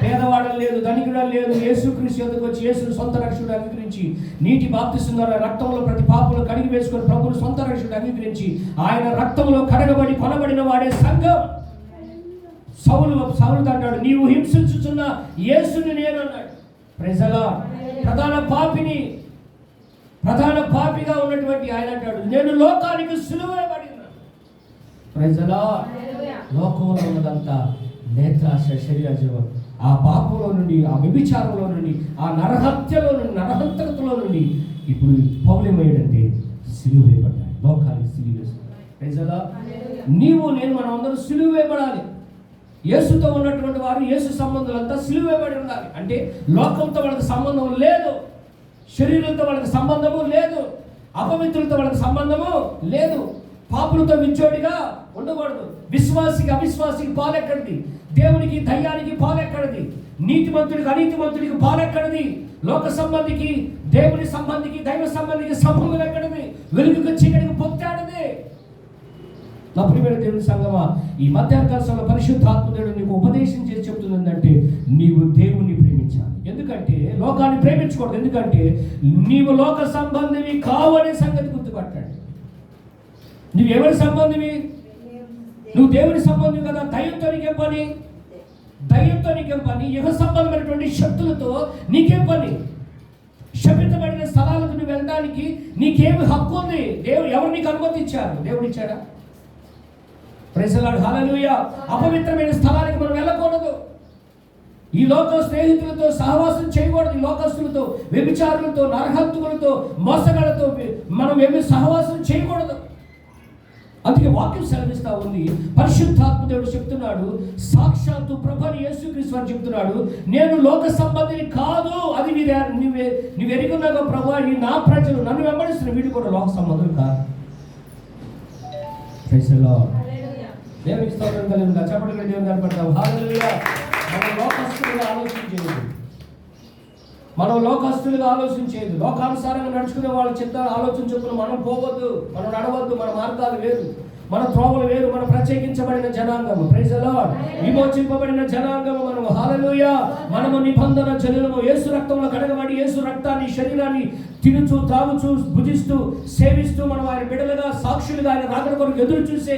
పేదవాడలు లేదు, ధనికుడు లేదు. యేసుక్రీస్తు యొద్దకు వచ్చి యేసును సొంత రక్షకుడు అంగీకరించి నీటి బాప్తిసం ద్వారా రక్తంలో ప్రతి పాపమును కడిగి వేసుకొని ప్రభువును సొంత రక్షకుడు అంగీకరించి ఆయన రక్తంలో కడగబడి కొనబడిన వాడే సంఘం. సౌలు అంటాడు, నీవు హింసించుచున్న యేసుని నేను అన్నాడు. Praise the lord. ప్రధాన పాపిగా ఉన్నటువంటి ఆయన అంటాడు, నేను లోకానికి సిలువ వేయబడినా. Praise the lord. లోకంలో ఉన్నదంతా నేత్రాశ, శరీర జీవం, ఆ పాపంలో నుండి, ఆ వ్యభిచారంలో నుండి, ఆ నరహత్యలో నుండి, నరహంతకతలో నుండి ఇప్పుడు పౌలేమయ్యాడంటే సిలువ వేయబడ్డాడు. లోకానికి సిలువ వేసుకున్నాడు. Praise the lord. నీవు నేను మనం అందరూ సిలువ వేయబడాలి. యేసుతో ఉన్నటువంటి వారు, యేసు సంబంధులంతా సిలువేయబడి ఉండాలి. అంటే లోకంతో వాళ్ళకి సంబంధం లేదు, శరీరంతో వాళ్ళకి సంబంధము లేదు, అపవిత్రులతో వాళ్ళకి సంబంధము లేదు, పాపులతో విచ్చోడిగా ఉండకూడదు. విశ్వాసికి అవిశ్వాసికి పాలెక్కడిది? దేవునికి దయ్యానికి పాలెక్కడిది? నీతిమంతుడికి అనీతిమంతుడికి పాలెక్కడిది? లోక సంబంధికి దేవుని సంబంధికి దైవ సంబంధికి సంబంధం ఎక్కడిది? వెలుగుకి చీకటికి పొత్తాడది. నా ప్రియమైన దేవుని సంగమా, ఈ మధ్యాహ్న సమయంలో పరిశుద్ధాత్ముడు నీకు ఉపదేశం చేసి చెప్తుందంటే నీవు దేవుని ప్రేమించాలి. ఎందుకంటే లోకాన్ని ప్రేమించకూడదు. ఎందుకంటే నీవు లోక సంబంధివి కావు అనే సంగతి గుర్తుపట్టాడు. నువ్వు ఎవరి సంబంధివి? నువ్వు దేవుని సంబంధం కదా. దయ్యంతో నీకేం పని? దయ్యంతో నీకేం పని? యుగ సంబంధమైనటువంటి శక్తులతో నీకేం పని? శపితబడిన స్థలాలకు నువ్వు వెళ్ళడానికి నీకేమి హక్కు ఉంది? దేవుడు ఎవరు నీకు అనుమతి ఇచ్చారు? దేవుడు ఇచ్చాడా? ప్రైజ్ ది లార్డ్, హల్లెలూయా. అపవిత్రమైన స్థలానికి మనం వెళ్ళకూడదు. ఈ లోక స్నేహితులతో సహవాసం చేయకూడదు. ఈ లోకస్తులతో, వ్యభిచారులతో, నరహంతకులతో, మోసగాళ్ళతో మనం సహవాసం చేయకూడదు. అందుకే వాక్యం సెలవిస్తా ఉంది. పరిశుద్ధాత్మ దేవుడు చెప్తున్నాడు, సాక్షాత్తు ప్రభువైన యేసుక్రీస్తు వారు చెప్తున్నాడు, నేను లోక సంబంధిని కాదు. అది నువ్వు ఎరుగున్నాగా ప్రభువా, ఈ నా ప్రజలు నన్ను వెంబడిస్తున్న వీడు కూడా లోక సంబంధులు కాదు. Praise the lord. దేవునికి స్తోత్రం కలుగుగా. చెప్పండి, దేవుని కనపడతావు. హల్లెలూయా. మనం లోకస్తులుగా ఆలోచించేది, మనం లోకస్తులుగా ఆలోచించేది, లోకానుసారంగా నడుచుకునే వాళ్ళ చిత్తాలు ఆలోచించుకుని మనం పోవద్దు, మనం నడవద్దు. మన మార్గాలు వేరు, మన త్రోవలు వేరు. మన ప్రత్యేకించబడిన జనాంగము, ప్రైజ్ ది లార్డ్, విమోచింపబడిన జనాంగము మనము. హల్లెలూయా. మనము నిబంధన జనులము, యేసు రక్తంలో కడగబడి యేసు రక్తాన్ని, శరీరాన్ని తినుచు, త్రాగుచు, భుజిస్తూ, సేవిస్తూ మనం ఆయన బిడ్డలుగా, సాక్షులుగా ఆయన రాకడ కొరకు ఎదురు చూసే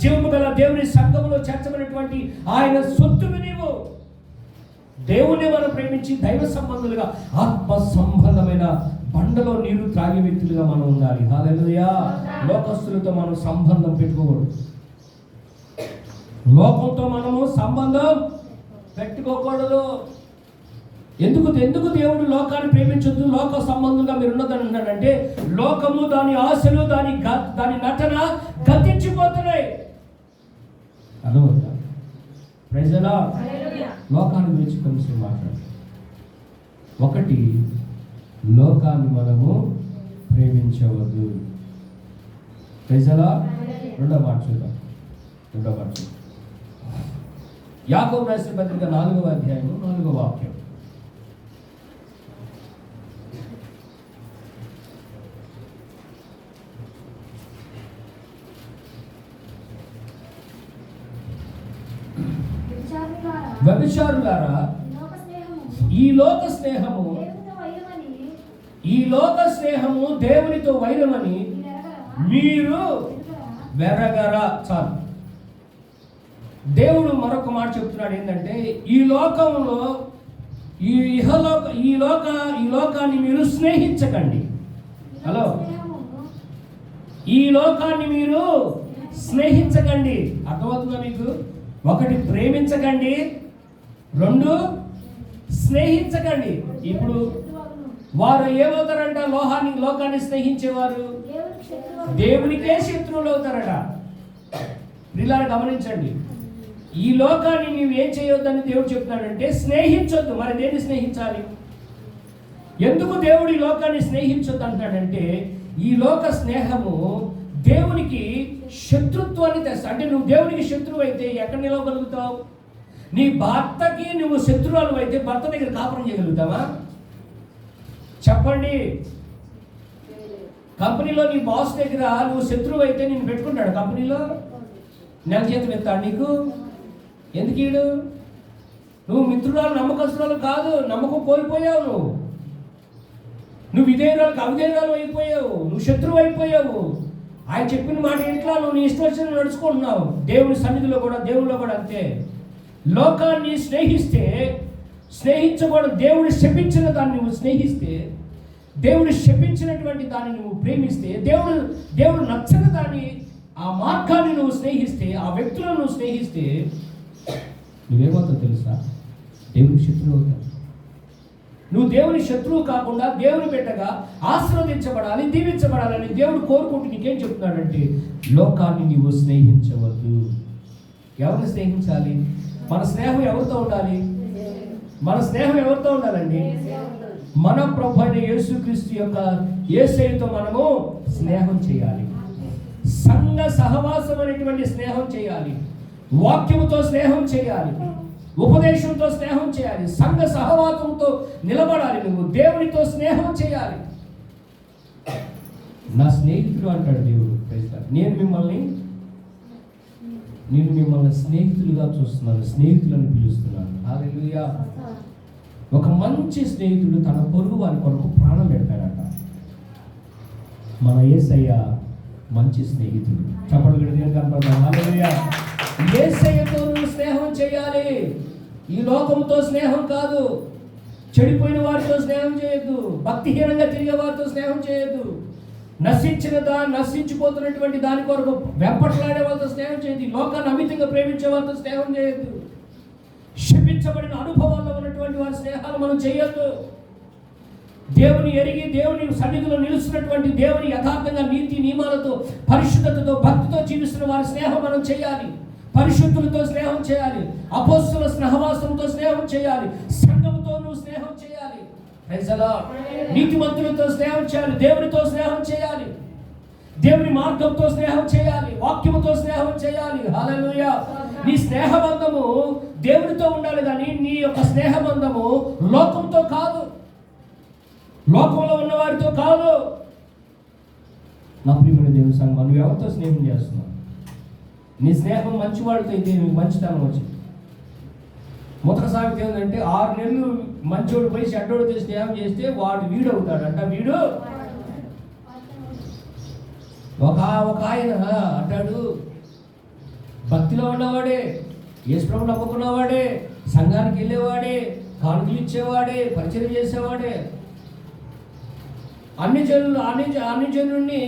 జీవము గల దేవుని సంఘములో చేర్చబడినటువంటి ఆయన సొత్తువి నీవు. దేవుణ్ణి మనం ప్రేమించి దైవ సంబంధులుగా, ఆత్మ సంబంధమైన బండలో నీరు త్రాగే వ్యక్తులుగా మనం ఉండాలి. హల్లెలూయా. లోకస్తులతో మనం సంబంధం పెట్టుకోకూడదు. లోకంతో మనము సంబంధం పెట్టుకోకూడదు. ఎందుకు దేవుడు లోకాన్ని ప్రేమించొద్దు, లోక సంబంధంగా మీరు ఉన్నదని అన్నాడంటే, లోకము, దాని ఆశలు, దాని నటన గతించిపోతున్నాయి. అర్థమవుతుందా? Praise the lord. లోకాన్ని గురించి కొంచెం మాట్లాడు. ఒకటి, లోకాన్ని మనము ప్రేమించవద్దు. Praise the lord. రెండో మాట చూద్దాం. యాకోబు రాసిన పత్రిక 4వ అధ్యాయము 4వ వాక్యం. వ్యభిచారులారా, ఈ లోక స్నేహము దేవునితో వైరమని మీరు వెరగరా. చాలు. దేవుడు మరొక మాట చెప్తున్నాడు. ఏంటంటే, ఈ లోకంలో ఈ లోకాన్ని మీరు స్నేహించకండి. హలో, ఈ లోకాన్ని మీరు స్నేహించకండి. అర్థమవుతుందా మీకు? ఒకటి, ప్రేమించకండి. రెండు, స్నేహించకండి. ఇప్పుడు వారు ఏమవుతారంట? లోకాన్ని స్నేహించేవారు దేవునికే శత్రువులు అవుతారట. ప్రియులారా, గమనించండి. ఈ లోకాన్ని నీవు ఏం చేయొద్దని దేవుడు చెప్తున్నాడంటే, స్నేహించొద్దు. మరి దేన్ని స్నేహించాలి? ఎందుకు దేవుడు ఈ లోకాన్ని స్నేహించొద్దు అంటున్నాడంటే, ఈ లోక స్నేహము దేవునికి శత్రుత్వాన్ని తెస్తా. అంటే నువ్వు దేవునికి శత్రువు అయితే ఎక్కడ నిలవగలుగుతావు? నీ భర్తకి నువ్వు శత్రువులు అయితే భర్త దగ్గర కాపురం చేయగలుగుతావా? చెప్పండి. కంపెనీలో నీ బాస్ దగ్గర నువ్వు శత్రువు అయితే నేను పెట్టుకుంటాడు కంపెనీలో? నెల జీతం ఇస్తాడు నీకు? ఎందుకు ఈడు? నువ్వు మిత్రురాలు, నమ్మకస్తురాలు కాదు, నమ్మకం కోల్పోయావు. నువ్వు విధేయురాలకు అవిధేయురాలు అయిపోయావు, నువ్వు శత్రువు అయిపోయావు. ఆయన చెప్పిన మాట ఇంట్లో నువ్వు నీ ఇష్టం వచ్చిన నడుచుకుంటున్నావు. దేవుని సన్నిధిలో కూడా, దేవుల్లో కూడా అంతే. లోకాన్ని స్నేహించకూడదు. దేవుడు శపించిన దాన్ని నువ్వు స్నేహిస్తే, దేవుడు శపించినటువంటి దాన్ని నువ్వు ప్రేమిస్తే, దేవుడు నచ్చని దాన్ని, ఆ మార్గాన్ని నువ్వు స్నేహిస్తే, ఆ వ్యక్తులను నువ్వు స్నేహిస్తే నువ్వేమవుతావు తెలుసా? దేవుని శత్రువు అవుతావు. నువ్వు దేవుని శత్రువు కాకుండా దేవుని బిడ్డగా ఆశీర్వదించబడాలి, దీవించబడాలని దేవుడు కోరుకుంటూ నీకేం చెప్తున్నాడంటే, లోకాన్ని నీవు స్నేహించవద్దు. ఎవరిని స్నేహించాలి? మన స్నేహం ఎవరితో ఉండాలి? మన స్నేహం ఎవరితో ఉండాలండి? మన ప్రభు అయిన యేసుక్రీస్తు యొక్క యేసయ్యతో మనము స్నేహం చేయాలి. సంఘ సహవాసం అనేటువంటి స్నేహం చేయాలి. వాక్యముతో స్నేహం చేయాలి. ఉపదేశంతో స్నేహం చేయాలి. సంఘ సహవాసంతో నిలబడాలి. నువ్వు దేవునితో స్నేహం చేయాలి. నా స్నేహితుడు అంటాడు దేవుడు. నేను మిమ్మల్ని స్నేహితులుగా చూస్తున్నాను, స్నేహితులను పిలుస్తున్నాను. హల్లెలూయా. ఒక మంచి స్నేహితుడు తన పొరుగు వారి కొరకు ప్రాణం పెడతాడట. మన యేసయ్య మంచి స్నేహితుడు. చెప్పగలిగిన కనపడతాం. హల్లెలూయా. యేసయ్యతో నువ్వు స్నేహం చేయాలి. ఈ లోకంతో స్నేహం కాదు. చెడిపోయిన వారితో స్నేహం చేయొద్దు. భక్తిహీనంగా తిరిగే వారితో స్నేహం చేయొద్దు. నశించిపోతున్నటువంటి దాని కొరకు వెంపట్లాడే వాళ్ళతో స్నేహం చేయొద్దు. లోకాన్ని అమితంగా ప్రేమించే వాళ్ళతో స్నేహం చేయొద్దు. శపించబడిన అనుభవాల్లో ఉన్నటువంటి వారి స్నేహాలు మనం చేయొద్దు. దేవుని ఎరిగి దేవుని సన్నిధిలో నిలుస్తున్నటువంటి, దేవుని యథార్థంగా నీతి నియమాలతో పరిశుద్ధతతో భక్తితో జీవిస్తున్న వారి స్నేహం మనం చేయాలి. పరిశుద్ధులతో స్నేహం చేయాలి. అపోస్తలుల సహవాసంతో స్నేహం చేయాలి. సంఘముతో నువ్వు స్నేహం చేయాలి. నీతిమంతులతో స్నేహం చేయాలి. దేవునితో స్నేహం చేయాలి. దేవుని మార్గంతో స్నేహం చేయాలి. వాక్యముతో స్నేహం చేయాలి. హల్లెలూయా. నీ స్నేహబంధము దేవునితో ఉండాలి, కానీ నీ యొక్క స్నేహబంధము లోకంతో కాదు, లోకంలో ఉన్న వారితో కాదు. నా ప్రియమైన దేవుని సంఘం, నువ్వు ఎవరితో స్నేహం చేస్తున్నావు? నీ స్నేహం మంచివాడితో అయితే నీకు మంచితనం వచ్చింది. మొదటి సామెత ఏంటంటే 6 నెలలు మంచోడు పోయి చెడ్డోడితో స్నేహం చేస్తే వాడు వీడవుతాడంట. వీడు ఒక ఆయన అంటాడు, భక్తిలో ఉన్నవాడే, యేసుప్రభువుని నమ్ముకున్నవాడే, సంఘానికి వెళ్ళేవాడే, కానుకలు ఇచ్చేవాడే, పరిచయం చేసేవాడే, అన్ని జనుల్ని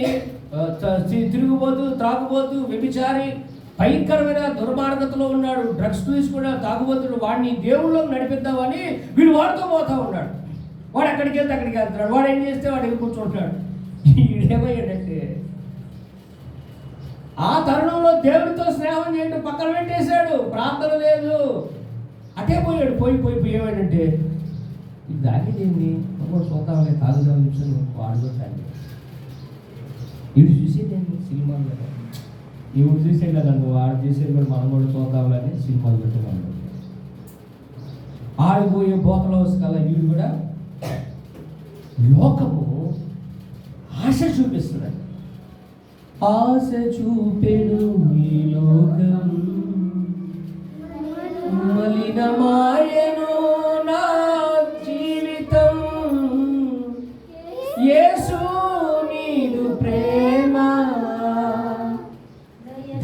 తిరుగుబోతూ, త్రాగుబోతూ, వ్యభిచారి, భయంకరమైన దుర్మార్గతలో ఉన్నాడు, డ్రగ్స్ తీసుకున్న తాగుబోతుడు, వాడిని దేవుళ్ళో నడిపిద్దామని వీడు వాడితో పోతా ఉన్నాడు. వాడు ఎక్కడికి వెళ్తే అక్కడికి వెళ్తున్నాడు. వాడు ఏం చేస్తే వాడు కూర్చుంటున్నాడు. ఈడేమయ్యాడంటే ఆ తరుణంలో దేవుడితో స్నేహం చేయడం పక్కన పెట్టేశాడు. ప్రార్థన లేదు, అటే పోయాడు. పోయి ఏమైందంటే ఇది దాగేదేంది, చూద్దామని తాగుదాం చూసాను వాడుకోండి. వీడు చూసేదేంటి సినిమాలు, ఇవి చూసే కదా నువ్వు వాడు చూసేది కూడా మనం కూడా చూద్దామని సినిమాలు పెట్టేవాళ్ళు. ఆడిపోయే బోతల హౌస్ కల్లా వీడు కూడా లోకము ఆశ చూపిస్తున్నాడు. ఆశ చూపెడు ఈ లోకం మలినమాయను నా జీవితం, యేసు నీదు ప్రేమ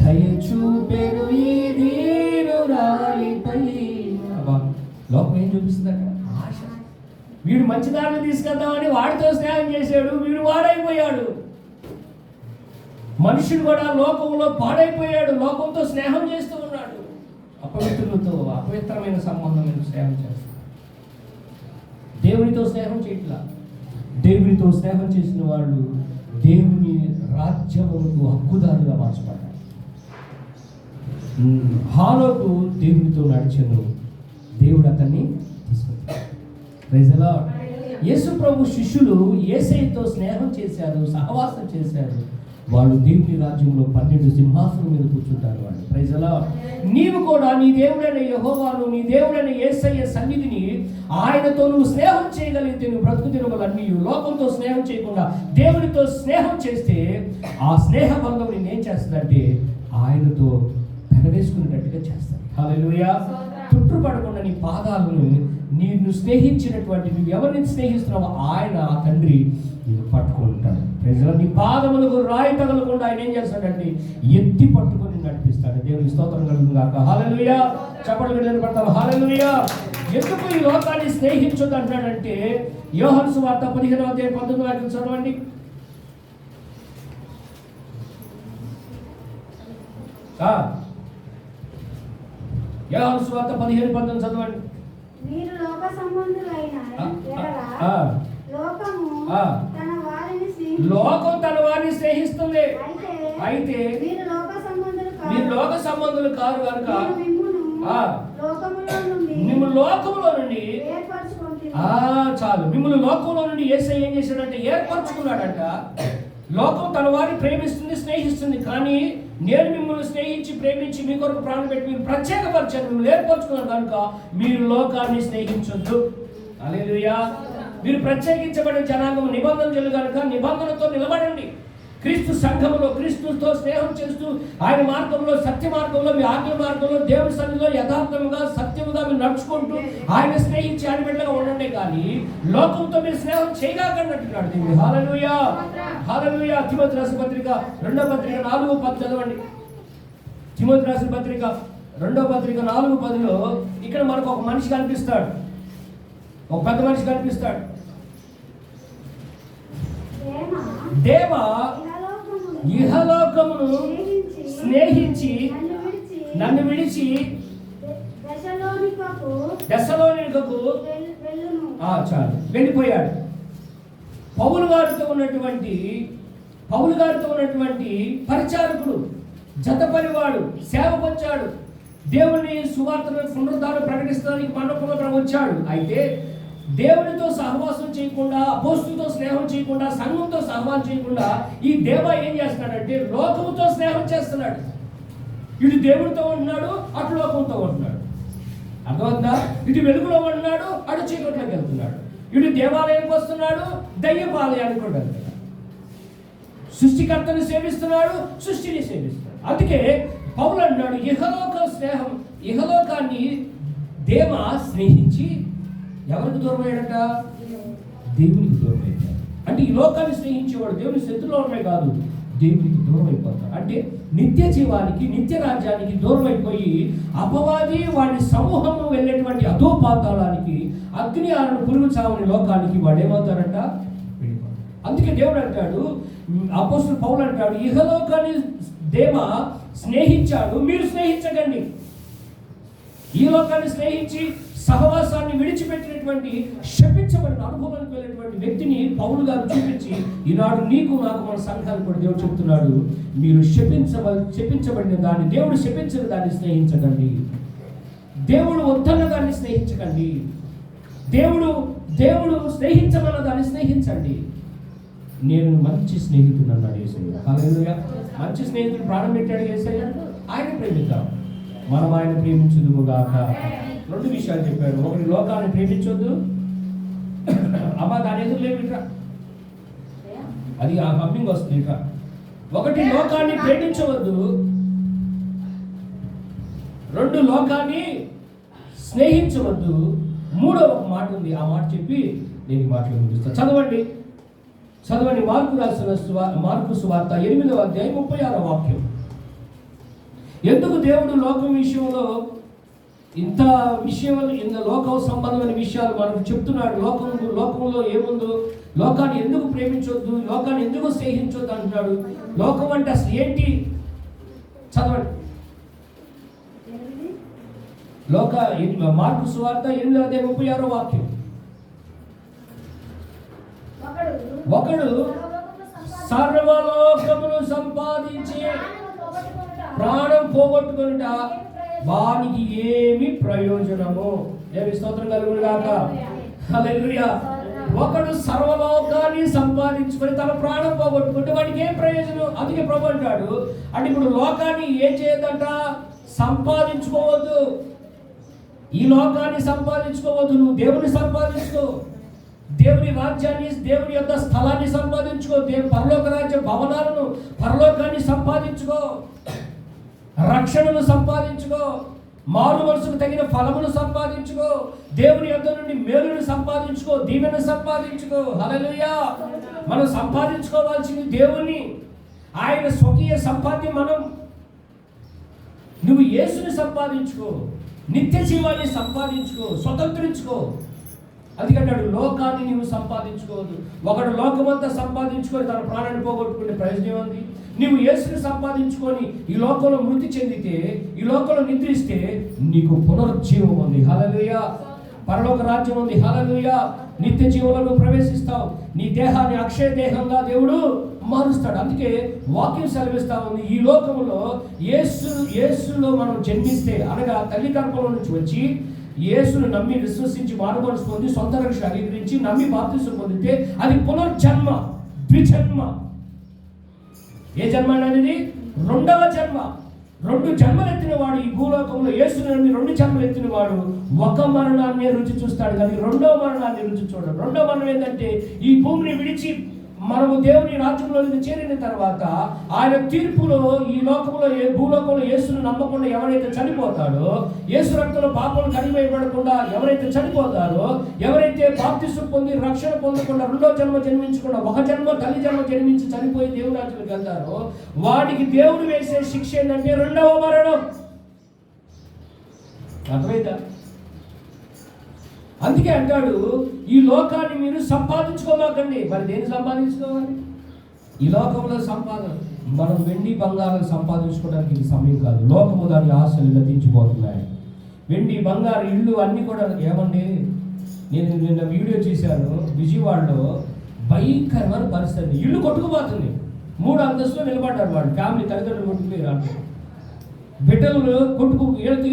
దయ చూపెడు ఈ దీనురాలిపై. లోకం ఏం చూపిస్తుందట? ఆశ. వీడు మంచిదారిని తీసుకెళ్దామని వాడితో స్నేహం చేశాడు, వీడు వాడైపోయాడు. మనుషుడు కూడా లోకంలో పాడైపోయాడు, లోకంతో స్నేహం చేస్తూ ఉన్నాడు. అపవిత్రులతో అపవిత్రమైన సంబంధమైన స్నేహం చేస్తాడు. దేవునితో స్నేహం చేయట్లా. దేవునితో స్నేహం చేసిన వాళ్ళు దేవుని రాజ్యములకు హక్కుదారుగా మార్చబడ్డారు. హానోకు దేవునితో నడిచెను, దేవుడు అతన్ని తీసుకుంటాడు. Praise the lord. యేసు ప్రభు శిష్యులు యేసయ్యతో స్నేహం చేశారు, సహవాసం చేశారు. వాళ్ళు దేవుని రాజ్యంలో 12 సింహాసనం మీద కూర్చుంటారు వాళ్ళు. Praise the lord. నీవు కూడా నీ దేవుడైన యెహోవాను, నీ దేవుడైన యేసయ్య సన్నిధిని, ఆయనతో నువ్వు స్నేహం చేయగలిగితే నువ్వు బ్రతుకు తిరుగులన్నీ, లోకంతో స్నేహం చేయకుండా దేవునితో స్నేహం చేస్తే ఆ స్నేహ బంధం నేనేం చేస్తుందంటే ఆయనతో పెనవేసుకునేటట్టుగా చేస్తాను. హల్లెలూయా. తుట్టుపడకుండా నీ పాదాలను, నిన్ను స్నేహించినటువంటి, నువ్వు ఎవరిని స్నేహిస్తున్నావో ఆయన, ఆ తండ్రి నిన్ను పట్టుకుంటాడు. ప్రజలు నీ పాదములకు రాయి తగలకుండా ఆయన ఏం చేస్తాడంటే ఎత్తి పట్టుకొని నడిపిస్తాడు. దేవుని స్తోత్రం కలుగును గాక. హల్లెలూయా. చప్పట్లు కొట్టి పడతాం. హల్లెలూయా. ఎందుకు ఈ లోకాన్ని స్నేహించొద్దు అంటాడంటే యోహాను సువార్త 15:19 చదవండి. యోహాను సువార్త 15:19 చదవండి. మీరు లోక సంబంధులైన లోకం తన వారిని స్నేహిస్తుంది. అయితే మీరు లోక సంబంధులు కారు కనుక మిమ్మల్ని లోకంలో నుండి చాలు, మిమ్మల్ని లోకంలో నుండి యేసయ్య ఏం చేశాడంటే ఏర్పరచుకున్నాడంట. లోకం తన వారిని ప్రేమిస్తుంది, స్నేహిస్తుంది, కానీ నేను మిమ్మల్ని స్నేహించి ప్రేమించి మీ కొరకు ప్రాణం పెట్టి మీరు ప్రత్యేకపరిచాను, మిమ్మల్ని ఏర్పరచుకున్నారు కనుక మీరు లోకాన్ని స్నేహించొద్దు. హల్లెలూయా. మీరు ప్రత్యేకించబడిన జనాంగం, నిబంధనలు కనుక నిబంధనతో నిలబడండి. క్రీస్తు సంఘములో క్రీస్తుతో స్నేహం చేస్తూ ఆయన మార్గంలో, సత్య మార్గంలో, మీ ఆజ్ఞ మార్గంలో, దేవుని సన్నిధిలో యథార్థంగా సత్యముగా మీరు నడుచుకుంటూ ఆయన స్నేహించి ఆయన బిడ్డగా ఉండండి. కానీ లోకంతో మీరు స్నేహం చేయగాకండి అంటున్నాడు దేవుడు. హల్లెలూయా, హల్లెలూయా. తిమోతి రాసిన పత్రిక 2వ పత్రిక 4:10 చదవండి. తిమోతి రాసిన పత్రిక 2వ పత్రిక 4:10లో ఇక్కడ మనకు ఒక మనిషి కనిపిస్తాడు, ఒక పెద్ద మనిషి కనిపిస్తాడు. దేవ ఇహలోకమును స్నేహించి నన్ను విడిచి దెస్సలోనికకు చాలు వెళ్ళిపోయాడు. పౌలు గారితో ఉన్నటువంటి పరిచారకుడు, జతపరివాడు, సేవకొచ్చాడు. దేవుని సువార్తను పునరుద్ధానం ప్రకటిస్తానికి మండపంలో వచ్చాడు. అయితే దేవునితో సహవాసం చేయకుండా, అపోస్తులతో స్నేహం చేయకుండా, సంఘంతో సహవాసం చేయకుండా ఈ దేవ ఏం చేస్తున్నాడంటే లోకముతో స్నేహం చేస్తున్నాడు. ఇటు దేవుడితో ఉంటున్నాడు, అటు లోకంతో ఉంటున్నాడు. అర్థమవుతుందా? ఇటు వెలుగులో ఉంటున్నాడు, అటు చీకట్లోకి వెళ్తున్నాడు. ఇటు దేవాలయానికి వస్తున్నాడు, దయ్యపాలయానికి కూడా వెళ్తున్నాడు. సృష్టికర్తని సేవిస్తున్నాడు, సృష్టిని సేవిస్తున్నాడు. అందుకే పౌలు అన్నాడు, ఇహలోకాన్ని దేవ స్నేహించి ఎవరికి దూరం అయ్యాడట? దేవునికి దూరం అయ్యాడు. అంటే ఈ లోకాన్ని స్నేహించేవాడు దేవుని శత్రులో ఉండమే కాదు, దేవునికి దూరం అయిపోతాడు. అంటే నిత్య జీవానికి, నిత్య రాజ్యానికి దూరం అయిపోయి అపవాది వాడి సమూహము వెళ్ళేటువంటి అధోపాతాళానికి, అగ్ని ఆరణ పురుగు చావని లోకానికి వాడు ఏమవుతారంట? వెళ్ళిపోతాడు. అందుకే దేవుడు అంటాడు, అపోస్తలుడు పౌలు అంటాడు, ఇహలోకాన్ని దేవ స్నేహించాడు, మీరు స్నేహించకండి. ఈ లోకాన్ని స్నేహించి సహవాసాన్ని విడిచిపెట్టినటువంటి శపించబడిన అనుభవానికి వెళ్ళినటువంటి వ్యక్తిని పౌలు గారు చూపించి ఈనాడు నీకు నాకు మన సంఘాన్ని కూడా దేవుడు చెప్తున్నాడు, మీరు శపించబడిన దాన్ని, దేవుడు శపించిన దాన్ని స్నేహించకండి. దేవుడు వద్దన్న దాన్ని స్నేహించకండి. దేవుడు స్నేహించమన్న దాన్ని స్నేహించండి. నేను మంచి స్నేహితుడు అన్నాడు యేసయ్య. హల్లెలూయా. మంచి స్నేహితుడు ప్రాణం పెట్టాడు యేసయ్య. ఆయన ప్రేమిద్దాం, మనం ఆయన ప్రేమించుదుముగాక. 2 విషయాలు చెప్పాడు. ఒకటి, లోకాన్ని ప్రేమించొద్దు. అమ్మా దాని ఎదురు లేవు ఇట్రా, అది ఆ హమ్మింగ్ వస్తుంది ఇట్రా. ఒకటి, లోకాన్ని ప్రేమించవద్దు. 2, లోకాన్ని స్నేహించవద్దు. 3వ ఒక మాట ఉంది, ఆ మాట చెప్పి నేను మాటలు ముగిస్తాను. చదవండి మార్కు సువార్త 8వ అధ్యాయం 36వ వాక్యం. ఎందుకు దేవుడు లోకం విషయంలో ఇంత విషయాలు, ఇంత లోక సంబంధమైన విషయాలు మనకు చెప్తున్నాడు? లోకంలో ఏముందో, లోకాన్ని ఎందుకు ప్రేమించొద్దు, లోకాన్ని ఎందుకు స్నేహించొద్దు అంటున్నాడు. లోకం అంటే అసలు ఏంటి? చదవండి. మార్కు సువార్త 8వ అధ్యాయం 36వ వాక్యం. ఒకడు సర్వలోకమును సంపాదించి ప్రాణం పోగొట్టుకొనుట వానికి ఏమి ప్రయోజనము? దేవుని స్తోత్రం కలుగును గాక. హల్లెలూయా. ఒకడు సర్వలోకాన్ని సంపాదించుకొని తన ప్రాణం పోగొట్టుకుంటే వాడికి ఏం ప్రయోజనం? అందుకే ప్రభు అంటాడు, అంటే ఇప్పుడు లోకాన్ని ఏం చేయదంట? సంపాదించుకోవద్దు. ఈ లోకాన్ని సంపాదించుకోవద్దు. నువ్వు దేవుని సంపాదించుకో, దేవుని రాజ్యాన్ని, దేవుని యొక్క స్థలాన్ని సంపాదించుకో, పరలోక రాజ్య భవనాలను, పరలోకాన్ని సంపాదించుకో, రక్షణను సంపాదించుకో, మారు మనసుకు తగిన ఫలమును సంపాదించుకో, దేవుని యొద్ద నుండి మేలును సంపాదించుకో, దీవెను సంపాదించుకో. హల్లెలూయా. మనం సంపాదించుకోవాల్సింది దేవుని, ఆయన స్వకీయ సంపాద్యం మనం. నువ్వు యేసుని సంపాదించుకో, నిత్య జీవాన్ని సంపాదించుకో, స్వతంత్రించుకో. అందుకంటాడు, లోకాన్ని నువ్వు సంపాదించుకోవద్దు. ఒకడు లోకమంతా సంపాదించుకొని తన ప్రాణాన్ని పోగొట్టుకునే ప్రయోజనం ఉంది. నువ్వు యేసుని సంపాదించుకొని ఈ లోకంలో మృతి చెందితే, ఈ లోకంలో నిద్రిస్తే నీకు పునరుజ్జీవం ఉంది. హల్లెలూయా. పరలోక రాజ్యం ఉంది. హల్లెలూయా. నిత్య జీవంలో ప్రవేశిస్తావు. నీ దేహాన్ని అక్షయ దేహంగా దేవుడు మారుస్తాడు. అందుకే వాక్యం సెలవిస్తా ఉంది, ఈ లోకంలో యేసులో మనం జన్మిస్తే, అనగా తల్లి గర్భంలో నుంచి వచ్చి యేసును నమ్మి విశ్వసించి మారుమనసు పొంది సొంత రక్షణ అంగీకరించి నమ్మి బాప్తిసం పొందితే అది పునర్జన్మ, ద్విజన్మ. ఏ జన్మ అనేది? రెండవ జన్మ. 2 జన్మలు ఎత్తిన వాడు ఈ భూలోకంలో యేసును నమ్మి 2 జన్మలు ఎత్తిన వాడు ఒక మరణాన్ని రుచి చూస్తాడు, కానీ రెండో మరణాన్ని రుచి చూడడు. రెండో మరణం ఏంటంటే, ఈ భూమిని విడిచి మనము దేవుని రాజ్యంలోకి చేరిన తర్వాత ఆయన తీర్పులో ఈ లోకంలో భూలోకంలో యేసును నమ్మకుండా ఎవరైతే చనిపోతాడో, యేసు రక్తంలో పాపలు కడివేయబడకుండా ఎవరైతే చనిపోతారో, ఎవరైతే బాప్తిసం పొంది రక్షణ పొందకుండా 2వ జన్మ జన్మించకుండా 1 జన్మ తల్లి జన్మ జన్మించి చనిపోయి దేవుని రాజ్యంలోకి వెళ్తారో, వాడికి దేవుడు వేసే శిక్ష ఏంటంటే రెండవ మరణం. అర్థమైందా? అందుకే అంటాడు, ఈ లోకాన్ని మీరు సంపాదించుకోమాకండి. మరి దేన్ని సంపాదించుకోవాలి? ఈ లోకంలో సంపాదన, మనం వెండి బంగారం సంపాదించుకోవడానికి ఇది సమయం కాదు. లోకము దాని ఆశలు గతించిపోతున్నాయి. వెండి బంగారు ఇళ్ళు అన్నీ కూడా ఏమండి, నేను నిన్న వీడియో చేశాను, విజయవాడలో భయంకరమైన పరిస్థితి. ఇల్లు కొట్టుకుపోతుంది. 3 అంతస్తులో నిలబడ్డారు వాళ్ళు, ఫ్యామిలీ తల్లిదండ్రులు కొట్టుకుపోయారు. అంటే బిడ్డలు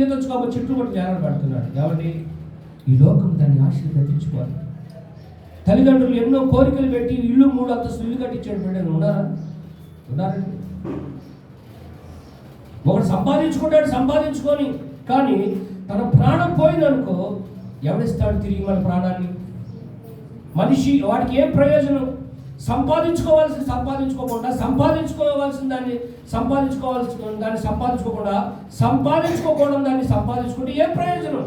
ఈతొచ్చుకోబో చెట్లు కొట్టి నేల పడుతున్నాడు. కాబట్టి ఈ లోకం దాన్ని ఆశలు గతించుకోవాలి. తల్లిదండ్రులు ఎన్నో కోరికలు పెట్టి ఇల్లు 3 అంతస్తులు ఇల్లు కట్టించాడు. బిడ్డలు ఉన్నారండి. ఒకడు సంపాదించుకొని కానీ తన ప్రాణం పోయిందనుకో, ఎవడిస్తాడు తిరిగి మన ప్రాణాన్ని? మనిషి వాడికి ఏం ప్రయోజనం? సంపాదించుకోకుండా దాన్ని సంపాదించుకుంటే ఏం ప్రయోజనం?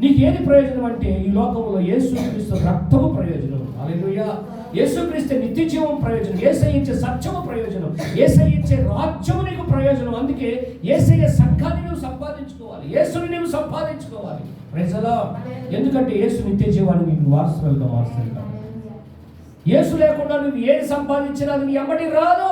నీకు ఏది ప్రయోజనం అంటే, ఈ లోకంలో యేసుక్రీస్తు రక్తము ప్రయోజనం. హల్లెలూయా. యేసుక్రీస్తు నిత్య జీవం ప్రయోజనం. యేసయ్య ఇచ్చే సత్యము ప్రయోజనం. యేసయ్య ఇచ్చే రాజ్యము నీకు ప్రయోజనం. అందుకే యేసయ్య సంఘాన్ని నువ్వు సంపాదించుకోవాలి, యేసుని నువ్వు సంపాదించుకోవాలి. Praise the Lord. ఎందుకంటే యేసు నిత్య జీవాన్ని నీకు వారసులుగా మారుస్తాడు. యేసు లేకుండా నువ్వు ఏది సంపాదించినా అది నీ ఎమ్మటి రాదు.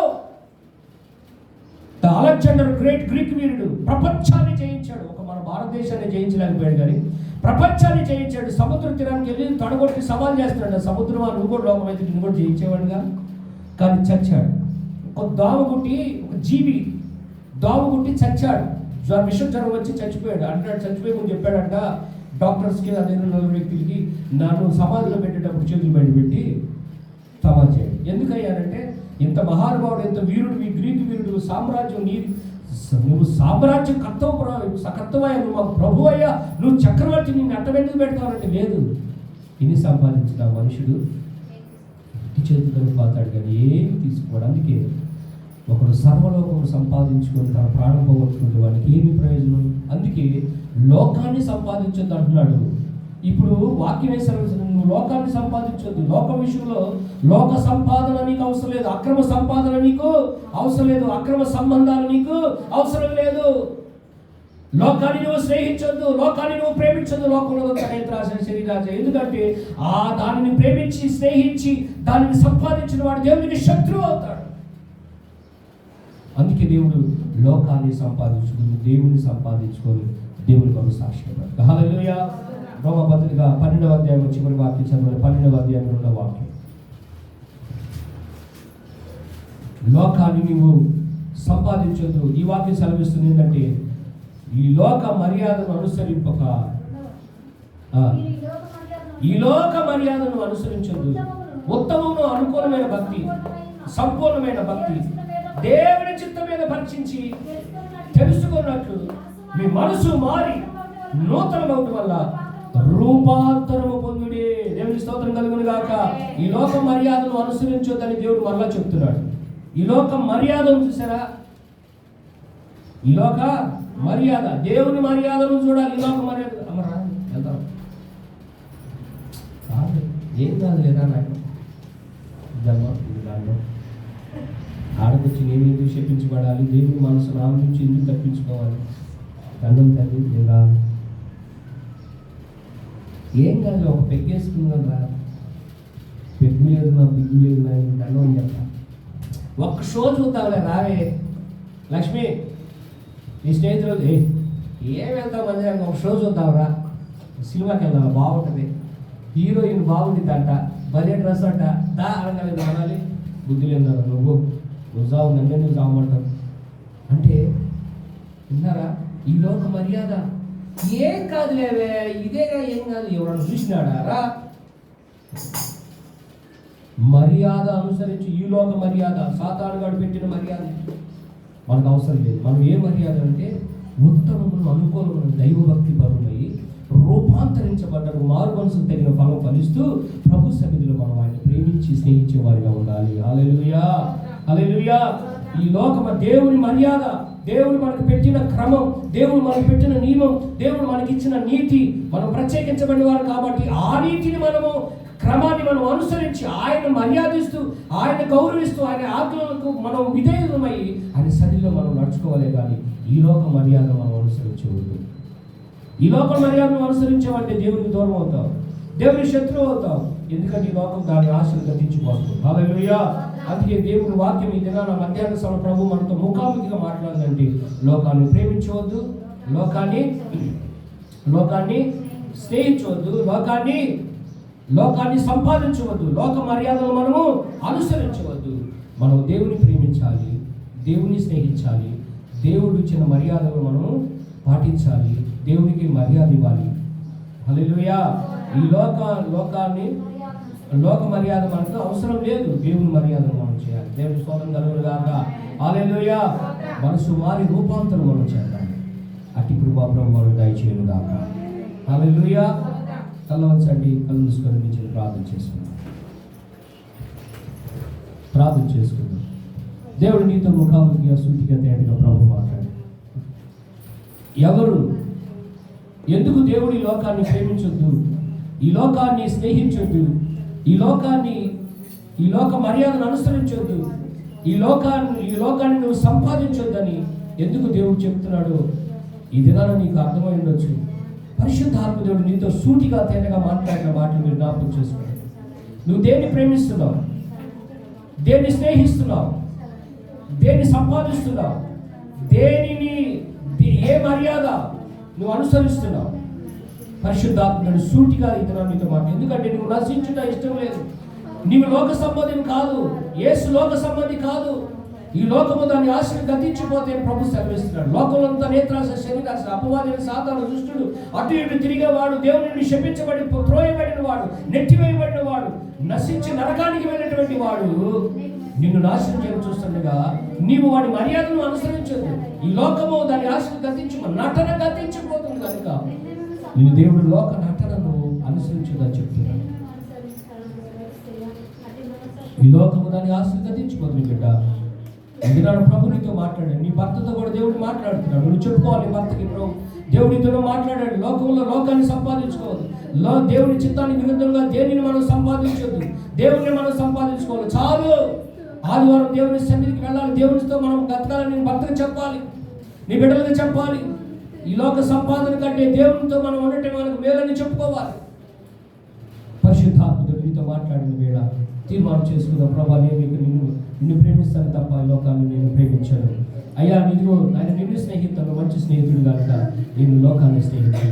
అలెగ్జాండర్ గ్రేట్ గ్రీక్ వీరుడు ప్రపంచాన్ని జయించాడు. ఒక మన భారతదేశాన్ని జయించలేకపోయాడు, కానీ ప్రపంచాన్ని జయించాడు. సముద్ర తీరానికి వెళ్ళి తడగొట్టి సవాల్ చేస్తున్నాడు. సముద్రం నువ్వు కూడా లోకం అయితే నువ్వు కూడా జయించేవాడుగా, కానీ చచ్చాడు. ఒక జీవి దోమగుట్టి చచ్చాడు. విషం జ్వరం వచ్చి చచ్చిపోయాడు. అంటాడు, చచ్చిపోయి ముందు చెప్పాడంట డాక్టర్స్కి, అదే 4 వ్యక్తులకి, నన్ను సమాధిలో పెట్టేటప్పుడు చేతులు బయట పెట్టి సమాధి చేయండి. ఎందుకయ్యారంటే, ఇంత మహానుభావుడు, ఇంత వీరుడు, ఈ గ్రీకు వీరుడు, సామ్రాజ్యం నువ్వు సామ్రాజ్యం కర్తవయ్యా, నువ్వు మాకు ప్రభు అయ్యా, నువ్వు చక్రవర్తి, నిన్ను అట్టవెందుకు పెడతావంటే, లేదు, ఇన్ని సంపాదించిన మనుషుడు చేతులను పోతాడు కానీ ఏమి తీసుకోవడం. అందుకే ఒకడు సర్వలోకం సంపాదించుకొని తన ప్రాణం పోగొట్టుకుంటే వాడికి ఏమి ప్రయోజనం? అందుకే లోకాన్ని సంపాదించొద్దు అంటున్నాడు. ఇప్పుడు వాక్యం వేసిన నువ్వు లోకాన్ని సంపాదించొద్దు. లోక విషయంలో లోక సంపాదన నీకు అవసరం లేదు, అక్రమ సంపాదన నీకు అవసరం లేదు, అక్రమ సంబంధాలు నీకు అవసరం లేదు. లోకాన్ని నువ్వు స్నేహించొద్దు, లోకాన్ని నువ్వు ప్రేమించొద్దు. లోకంలో నేత్రాశ, శరీరాశ. ఎందుకంటే దానిని ప్రేమించి స్నేహించి దానిని సంపాదించిన వాడు దేవునికి శత్రువు అవుతాడు. అందుకే దేవుడు లోకాన్ని సంపాదించుకుని దేవుని సంపాదించుకొని దేవుని కొరకు సాక్షిపడ్డాడు. హల్లెలూయా. రోమపత్రిక 12వ అధ్యాయం చివరి వాక్యం చదవాలి. 12వ అధ్యాయం 2వ వాక్యం. లోకాన్ని నువ్వు సంపాదించొద్దు. ఈ వాక్యం సెలవిస్తుంది ఏంటంటే, ఈ లోక మర్యాదను అనుసరింపక, ఈ లోక మర్యాదను అనుసరించొద్దు. ఉత్తమమును అనుకూలమైన భక్తి, సంపూర్ణమైన భక్తి, దేవుని చిత్తం మీద పరీక్షించి తెలుసుకున్నట్లు మీ మనసు మారి నూతనమవడం వల్ల రూపాంతరము పొందుడి. దేవుని స్తోత్రం కలుగును గాక. ఈ లోక మర్యాదను అనుసరించొద్దని దేవుడు మరలా చెప్తున్నాడు. ఈ లోక మర్యాదను చూసారా? ఈ లోక మర్యాద, దేవుని మర్యాదను చూడాలి. ఈ లోక మర్యాద అమ్మరా వెళ్తాం కాదు, ఏం కాదు లేదా నాకు జన్మ దాంట్లో ఆడకొచ్చి నేను ఎందుకు చెప్పించబడాలి? దేవుని మనసు నా నుంచి ఎందుకు తప్పించుకోవాలి? దండం తల్లి లేదా ఏం కాదు, ఒక పెగ్గేసుకుందాం రా, పెగ్గు లేదు నా బిగ్గు లేదు నా దండం అని చెప్తా. ఒక్క షో చూద్దాంలే రావే లక్ష్మి, నీ స్నేహితులు ఏం వెళ్తావు మందిరానికి, ఒక షో చూద్దాంరా, సినిమాకి వెళ్దాం బాగుంటుంది. హీరోయిన్ బాగుండిద్దంట, భలే డ్రెస్ అంట, దా అనగలేదు అనాలి. బుద్ధి లేదా నువ్వు జావు, నన్నే నువ్వు జావమంటావు అంటే విన్నారా? ఈ లోక మర్యాద ఏం కాదులేవే, ఇదేగా ఏం కాదు, ఎవరన్నా చూసినాడా రా? మర్యాద అనుసరించి ఈ లోక మర్యాద, సాతానుగాడు పెట్టిన మర్యాద మనకు అవసరం లేదు. మనం ఏ మర్యాద అంటే ఉత్తమమును అనుకూలమును దైవభక్తి పరులై రూపాంతరించబడ్డను మారు మనసుకు తగిన ఫలం ఫలిస్తూ ప్రభు సన్నిధిలో మనం ఆయన ప్రేమించి స్నేహించే వారిగా ఉండాలి. హల్లెలూయా, హల్లెలూయా. ఈ లోకమ దేవుని మర్యాద, దేవుడు మనకు పెట్టిన క్రమం, దేవుడు మనకు పెట్టిన నియమం, దేవుడు మనకిచ్చిన నీతి, మనం ప్రత్యేకించబడిన వారు కాబట్టి ఆ నీతిని మనము క్రమాన్ని మనం అనుసరించి ఆయన మర్యాదిస్తూ, ఆయన గౌరవిస్తూ, ఆయన ఆజ్ఞలకు మనం విధేయులమై ఆయన సన్నిధిలో మనం నడుచుకోవాలి. కానీ ఈ లోక మర్యాద మనం అనుసరించవద్దు. ఈ లోక మర్యాదను అనుసరించామంటే దేవునికి దూరం అవుతాం, దేవుని శత్రువు అవుతాం. ఎందుకంటే ఈ లోకం దాని ఆశలు గతించిపోతుంది. హల్లెలూయా. అందుకే దేవుని వాక్యం ఈ దినాన మధ్యాహ్న సమయం ప్రభు మనతో ముఖాముఖిగా మాట్లాడాలంటే లోకాన్ని ప్రేమించవద్దు, లోకాన్ని స్నేహించవద్దు, లోకాన్ని సంపాదించవద్దు, లోక మర్యాదలు మనము అనుసరించవద్దు. మనం దేవుని ప్రేమించాలి, దేవుని స్నేహించాలి, దేవుడు ఇచ్చిన మర్యాదలు మనము పాటించాలి, దేవునికి మర్యాద ఇవ్వాలి. హల్లెలూయా. ఈ లోక మర్యాద మనకు అవసరం లేదు, దేవుని మర్యాదను మనం చేయాలి. దేవుని స్తోత్రం కలుగును గాక. హల్లెలూయా. మనసు మారి రూపాంతరం మనం చేద్దాం. అట్టి కృపా ప్రభు మనం దయచేయను గాక. హల్లెలూయా. కళ్ళవచ్చండి, కళ్ళు మూసుకొని నుంచి ప్రార్థన చేసుకుందాం. దేవుడు నీతో ముఖాముఖిగా సూటిగా తేటగా ప్రభు మాట్లాడు. ఎవరు ఎందుకు దేవుడు ఈ లోకాన్ని ప్రేమించొద్దు, ఈ లోకాన్ని స్నేహించొద్దు, ఈ లోక మర్యాదను అనుసరించొద్దు, ఈ లోకాన్ని నువ్వు సంపాదించొద్దని ఎందుకు దేవుడు చెప్తున్నాడు? ఈ దినాన నీకు అర్థమై ఉండొచ్చు. పరిశుద్ధాత్మ దేవుడు నీతో సూటిగా తేటగా మాట్లాడిన మాటలు మీరు జ్ఞాపకం చేసుకోండి. నువ్వు దేన్ని ప్రేమిస్తున్నావు, దేన్ని స్నేహిస్తున్నావు, దేన్ని సంపాదిస్తున్నావు, ఏ మర్యాద నువ్వు అనుసరిస్తున్నావు? పరిశుద్ధాత్ముడు సూటిగా ఇతను నీతో మాట. ఎందుకంటే నువ్వు నశించుట ఇష్టం లేదు. నీవు లోక సంబంధం కాదు, యేసు లోక సంబంధి కాదు. ఈ లోకము దాని ఆశను గతించిపోతే ప్రభు సెలవిస్తున్నాడు. లోకంలో నేత్రాశ, శరీరాశ, అపవాది, సాతాను, దుష్టుడు, అటు ఇటు తిరిగేవాడు, దేవుని నుండి శపించబడి త్రోయబడిన వాడు, నెట్టివేయబడిన వాడు, నశించి నరకానికి వెళ్ళినటువంటి వాడు నిన్ను నాశనం చేయడం చూస్తుండగా నీవు వాడి మర్యాదను అనుసరించదు. ఈ లోకము దాని ఆశను నటన గతించిపోతుంది కనుక నేను దేవుడు లోక నటనను అనుసరించదని చెప్తున్నాను. ఈ లోకము దాని ఆశను గతించిపోతుంది బిడ్డ. ఎందుకంటే ప్రభు నీతో మాట్లాడాడు, నీ భర్తతో కూడా దేవుడు మాట్లాడుతున్నాడు. నువ్వు చెప్పుకోవాలి భర్తకి, ప్రభు దేవుడితో మాట్లాడాడు. లోకాన్ని సంపాదించుకోవద్దు, దేవుని చిత్తానికి విరుద్ధంగా దేనిని మనం సంపాదించొద్దు, దేవుడిని మనం సంపాదించుకోవాలి. చాలు, ఆదివారం దేవుని సన్నిధికి వెళ్ళాలి, దేవునితో మనం గతకాలని నీ భర్తకు చెప్పాలి, నీ బిడ్డలకు చెప్పాలి. ఈ లోక సంపాదన కంటే దేవునితో మనం ఉండటం మనకు మేలని చెప్పుకోవాలి. పరిశుద్ధాత్ముడు నీతో మాట్లాడిన వేళ తీర్మానం చేసుకుందాం. ప్రభా, నేను నిన్ను ప్రేమిస్తాను తప్ప ఈ లోకాన్ని నేను ప్రేమించాను. అయ్యా నిన్ను స్నేహితులు, మంచి స్నేహితుడు కనుక నేను లోకాన్ని స్నేహితుడు,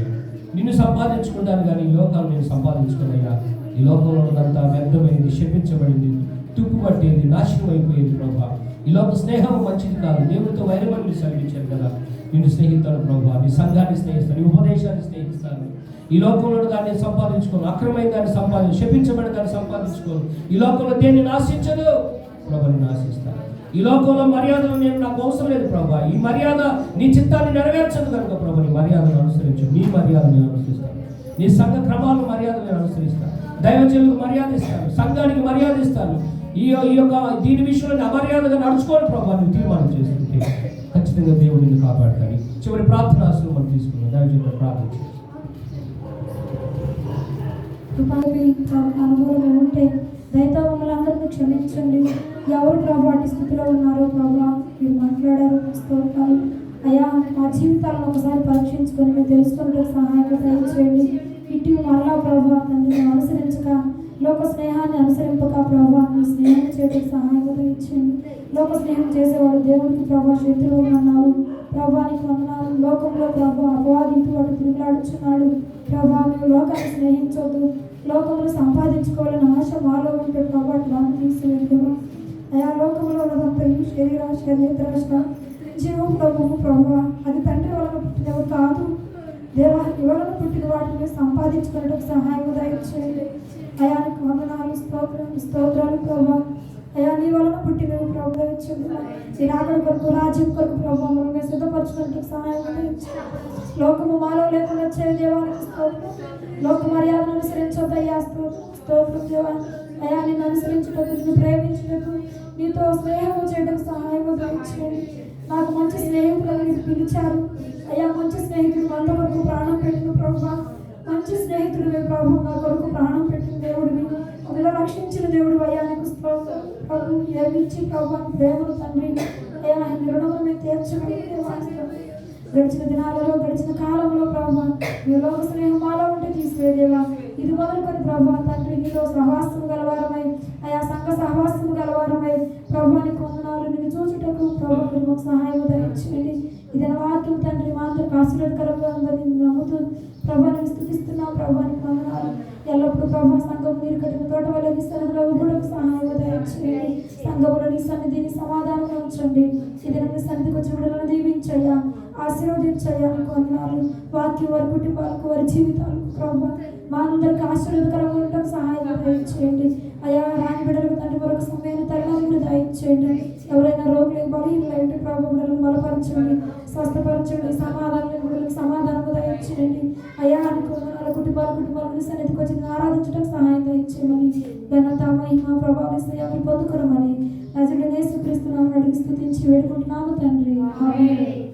నిన్ను సంపాదించుకుంటాను కానీ ఈ లోకాన్ని నేను సంపాదించుకున్నాయ్యా. ఈ లోకంలో ఉన్నంత వ్యర్థమైనది, శపించబడింది, తుప్పు పట్టేది, నాశనం అయిపోయేది. ప్రభా, ఈ లోక స్నేహం మంచిది కాదు. దేవుడితో వైరమని సెలవించాను కదా. నిన్ను స్నేహితాను ప్రభా, నీ సంఘాన్ని స్నేహిస్తాను, నీ ఉపదేశాన్ని స్నేహిస్తాను. ఈ లోకంలో దాన్ని సంపాదించుకోను, అక్రమైన దాన్ని సంపాదించు, శపించబడిన దాన్ని సంపాదించుకోను. ఈ లోకంలో దేన్ని నాశించదు ప్రభా, నేను ఆశిస్తాను. ఈ లోకంలో మర్యాదలు నేను నాకు అవసరం లేదు ప్రభా. ఈ మర్యాద నీ చిత్తాన్ని నెరవేర్చదు కనుక ప్రభా, నీ మర్యాదను అనుసరించు. నీ మర్యాద నేను అనుసరిస్తాను, నీ సంఘ క్రమాల మర్యాద నేను అనుసరిస్తాను, దైవజనులకు మర్యాద ఇస్తాను, సంఘానికి మర్యాద ఇస్తాను. దీని విషయంలో అమర్యాదగా నడుచుకోవాలి ప్రభా. నువ్వు తీర్మానం చేసుకుంటే ఖచ్చితంగా దేవుడు నిన్ను కాపాడతాడు. చివరి ప్రార్థన ఆశలు మనం తీసుకున్నాం. దైవజనులు ప్రార్థన చేస్తాం. అనుభవం ఉంటే దయతో మమ్మల్ని అందరినీ క్షమించండి. ఎవరు ప్రభు అట్టి స్థితిలో ఉన్నారో ప్రభా మీరు మాట్లాడారు. స్తోత్రాలు అయ్యా. మా జీవితాలను ఒకసారి పరీక్షించుకొని మేము తెలుసుకుంటే సహాయం దయచేయండి. ఇటు మరలా ప్రభా తండ్రి అనుసరించక, లోక స్నేహాన్ని అనుసరింపక ప్రభా మీ స్నేహాన్ని చేయడానికి సహాయం దయచేయండి. లోక స్నేహం చేసేవాడు దేవుడికి ప్రభా శత్రువు అన్నావు ప్రభా. నీకు వందనాలు. లోకంలో ప్రభా అపవాది ఇటు వాడు తిరుగులాడుచున్నాడు ప్రభా. మేము లోకాన్ని స్నేహించవద్దు, లోకమును సంపాదించుకోవాలని ఆశ మాలో ఉంటే ప్రభా అట్లా తీసివేద్దామా అయా లోకంలో ఉన్నదంతా ఈ శరీరాశ నేత్రాశ జీవం ప్రభువు ప్రభా అది తండ్రి వలన పుట్టినవి కాదు దేవా ఎవరైనా పుట్టిన వాటిని సంపాదించుకునేటకు సహాయం దయచేయండి అయానికి వందనాలు స్తోత్రాలు ప్రభా అయా నీ వలన పుట్టినవి ప్రభు దయచేయండి ఈ రాగడ కొరకు రాజ్యం కొరకు ప్రభావ మేము సిద్ధపరచుకునేటకు సహాయం దయచేయండి లోకము మాలో లేకుండా చేయ దేవానికి స్తోత్రం లోక మర్యాదను అనుసరించొద్దయ్యా స్తోత్రం దేవా అయా నిన్ను అనుసరించుటకు నిన్ను ప్రేమించుటకు నీతో స్నేహము చేయడానికి సహాయం దయచేయండి నాకు మంచి స్నేహితులను మీరు పిలిచారు అయ్యా మంచి స్నేహితుడు వంద వరకు ప్రాణం పెట్టిన ప్రభు మంచి స్నేహితుడు ప్రభు నా కొరకు ప్రాణం పెట్టిన దేవుడివి అందులో రక్షించిన దేవుడు అయ్యా నీకు స్తోత్రం ప్రభు ఏమిచ్చి ప్రభు ప్రేమను తండ్రి అయ్యా రుణమును మేము తీర్చగలిగితే వాస్తవం గడిచిన దినాలలో గడిచిన కాలంలో ప్రభు మీ లోక స్నేహం మాలో ఉంటే తీసివేదేవా ఇది మొదలుకొని ప్రభు తండ్రి నీలో సహవాసం గలవారమై అయా సంఘ సహవాసం గలవారమై ప్రభువానికి వందనాలు నిన్ను చూచుటకు ప్రభు మీరు మాకు సహాయం దయచేయండి ఇదైన వాక్యం తండ్రి మా అందరికి ఆశీర్వాదకరంగా ఉందని నమ్ముతూ ప్రభువాన్ని స్తుతిస్తున్నాం ప్రభువానికి వందనాలు ఎల్లప్పుడూ ప్రభు సంఘం నీరు కట్టిన తోట వల్ల నీ సన్నిధిలో ఇవ్వడానికి సహాయం దయచేయండి సంఘములో నీ సన్నిధిని సమాధానం ఉంచండి ఇదైనా నీ సన్నిధికి వచ్చి విడుదలను దీవించయ్యా ఆశీర్వదించయ్యా నీకు వందనాలు వాక్యం వారి కుటుంబాలకు వారి జీవితాలకు ప్రభు మా అందరికి ఆశీర్వాదకరంగా ఉండటం సహాయం దయచేయండి అయా రాని బిడ్డలకు తండ్రి మరొక సమయాన్ని తరగతి దయచేయండి ఎవరైనా రోగులకు బలహీనలైతే ప్రభు బిడ్డలను బలపరచండి స్వస్థపరచండి సమాధానం బిడ్డలకు సమాధానం దయచేయండి అయా నీకు వందనాలు కుటుంబాలకు సన్నిధికి వచ్చి ఆరాధించడానికి సహాయం దయచేయమని ఘనత మహిమ ప్రభావం పొందుకోరమని నజరుడైన యేసుక్రీస్తు నామమున అడిగి స్తుతించి వేడుకుంటున్నాము తండ్రి ఆమేన్.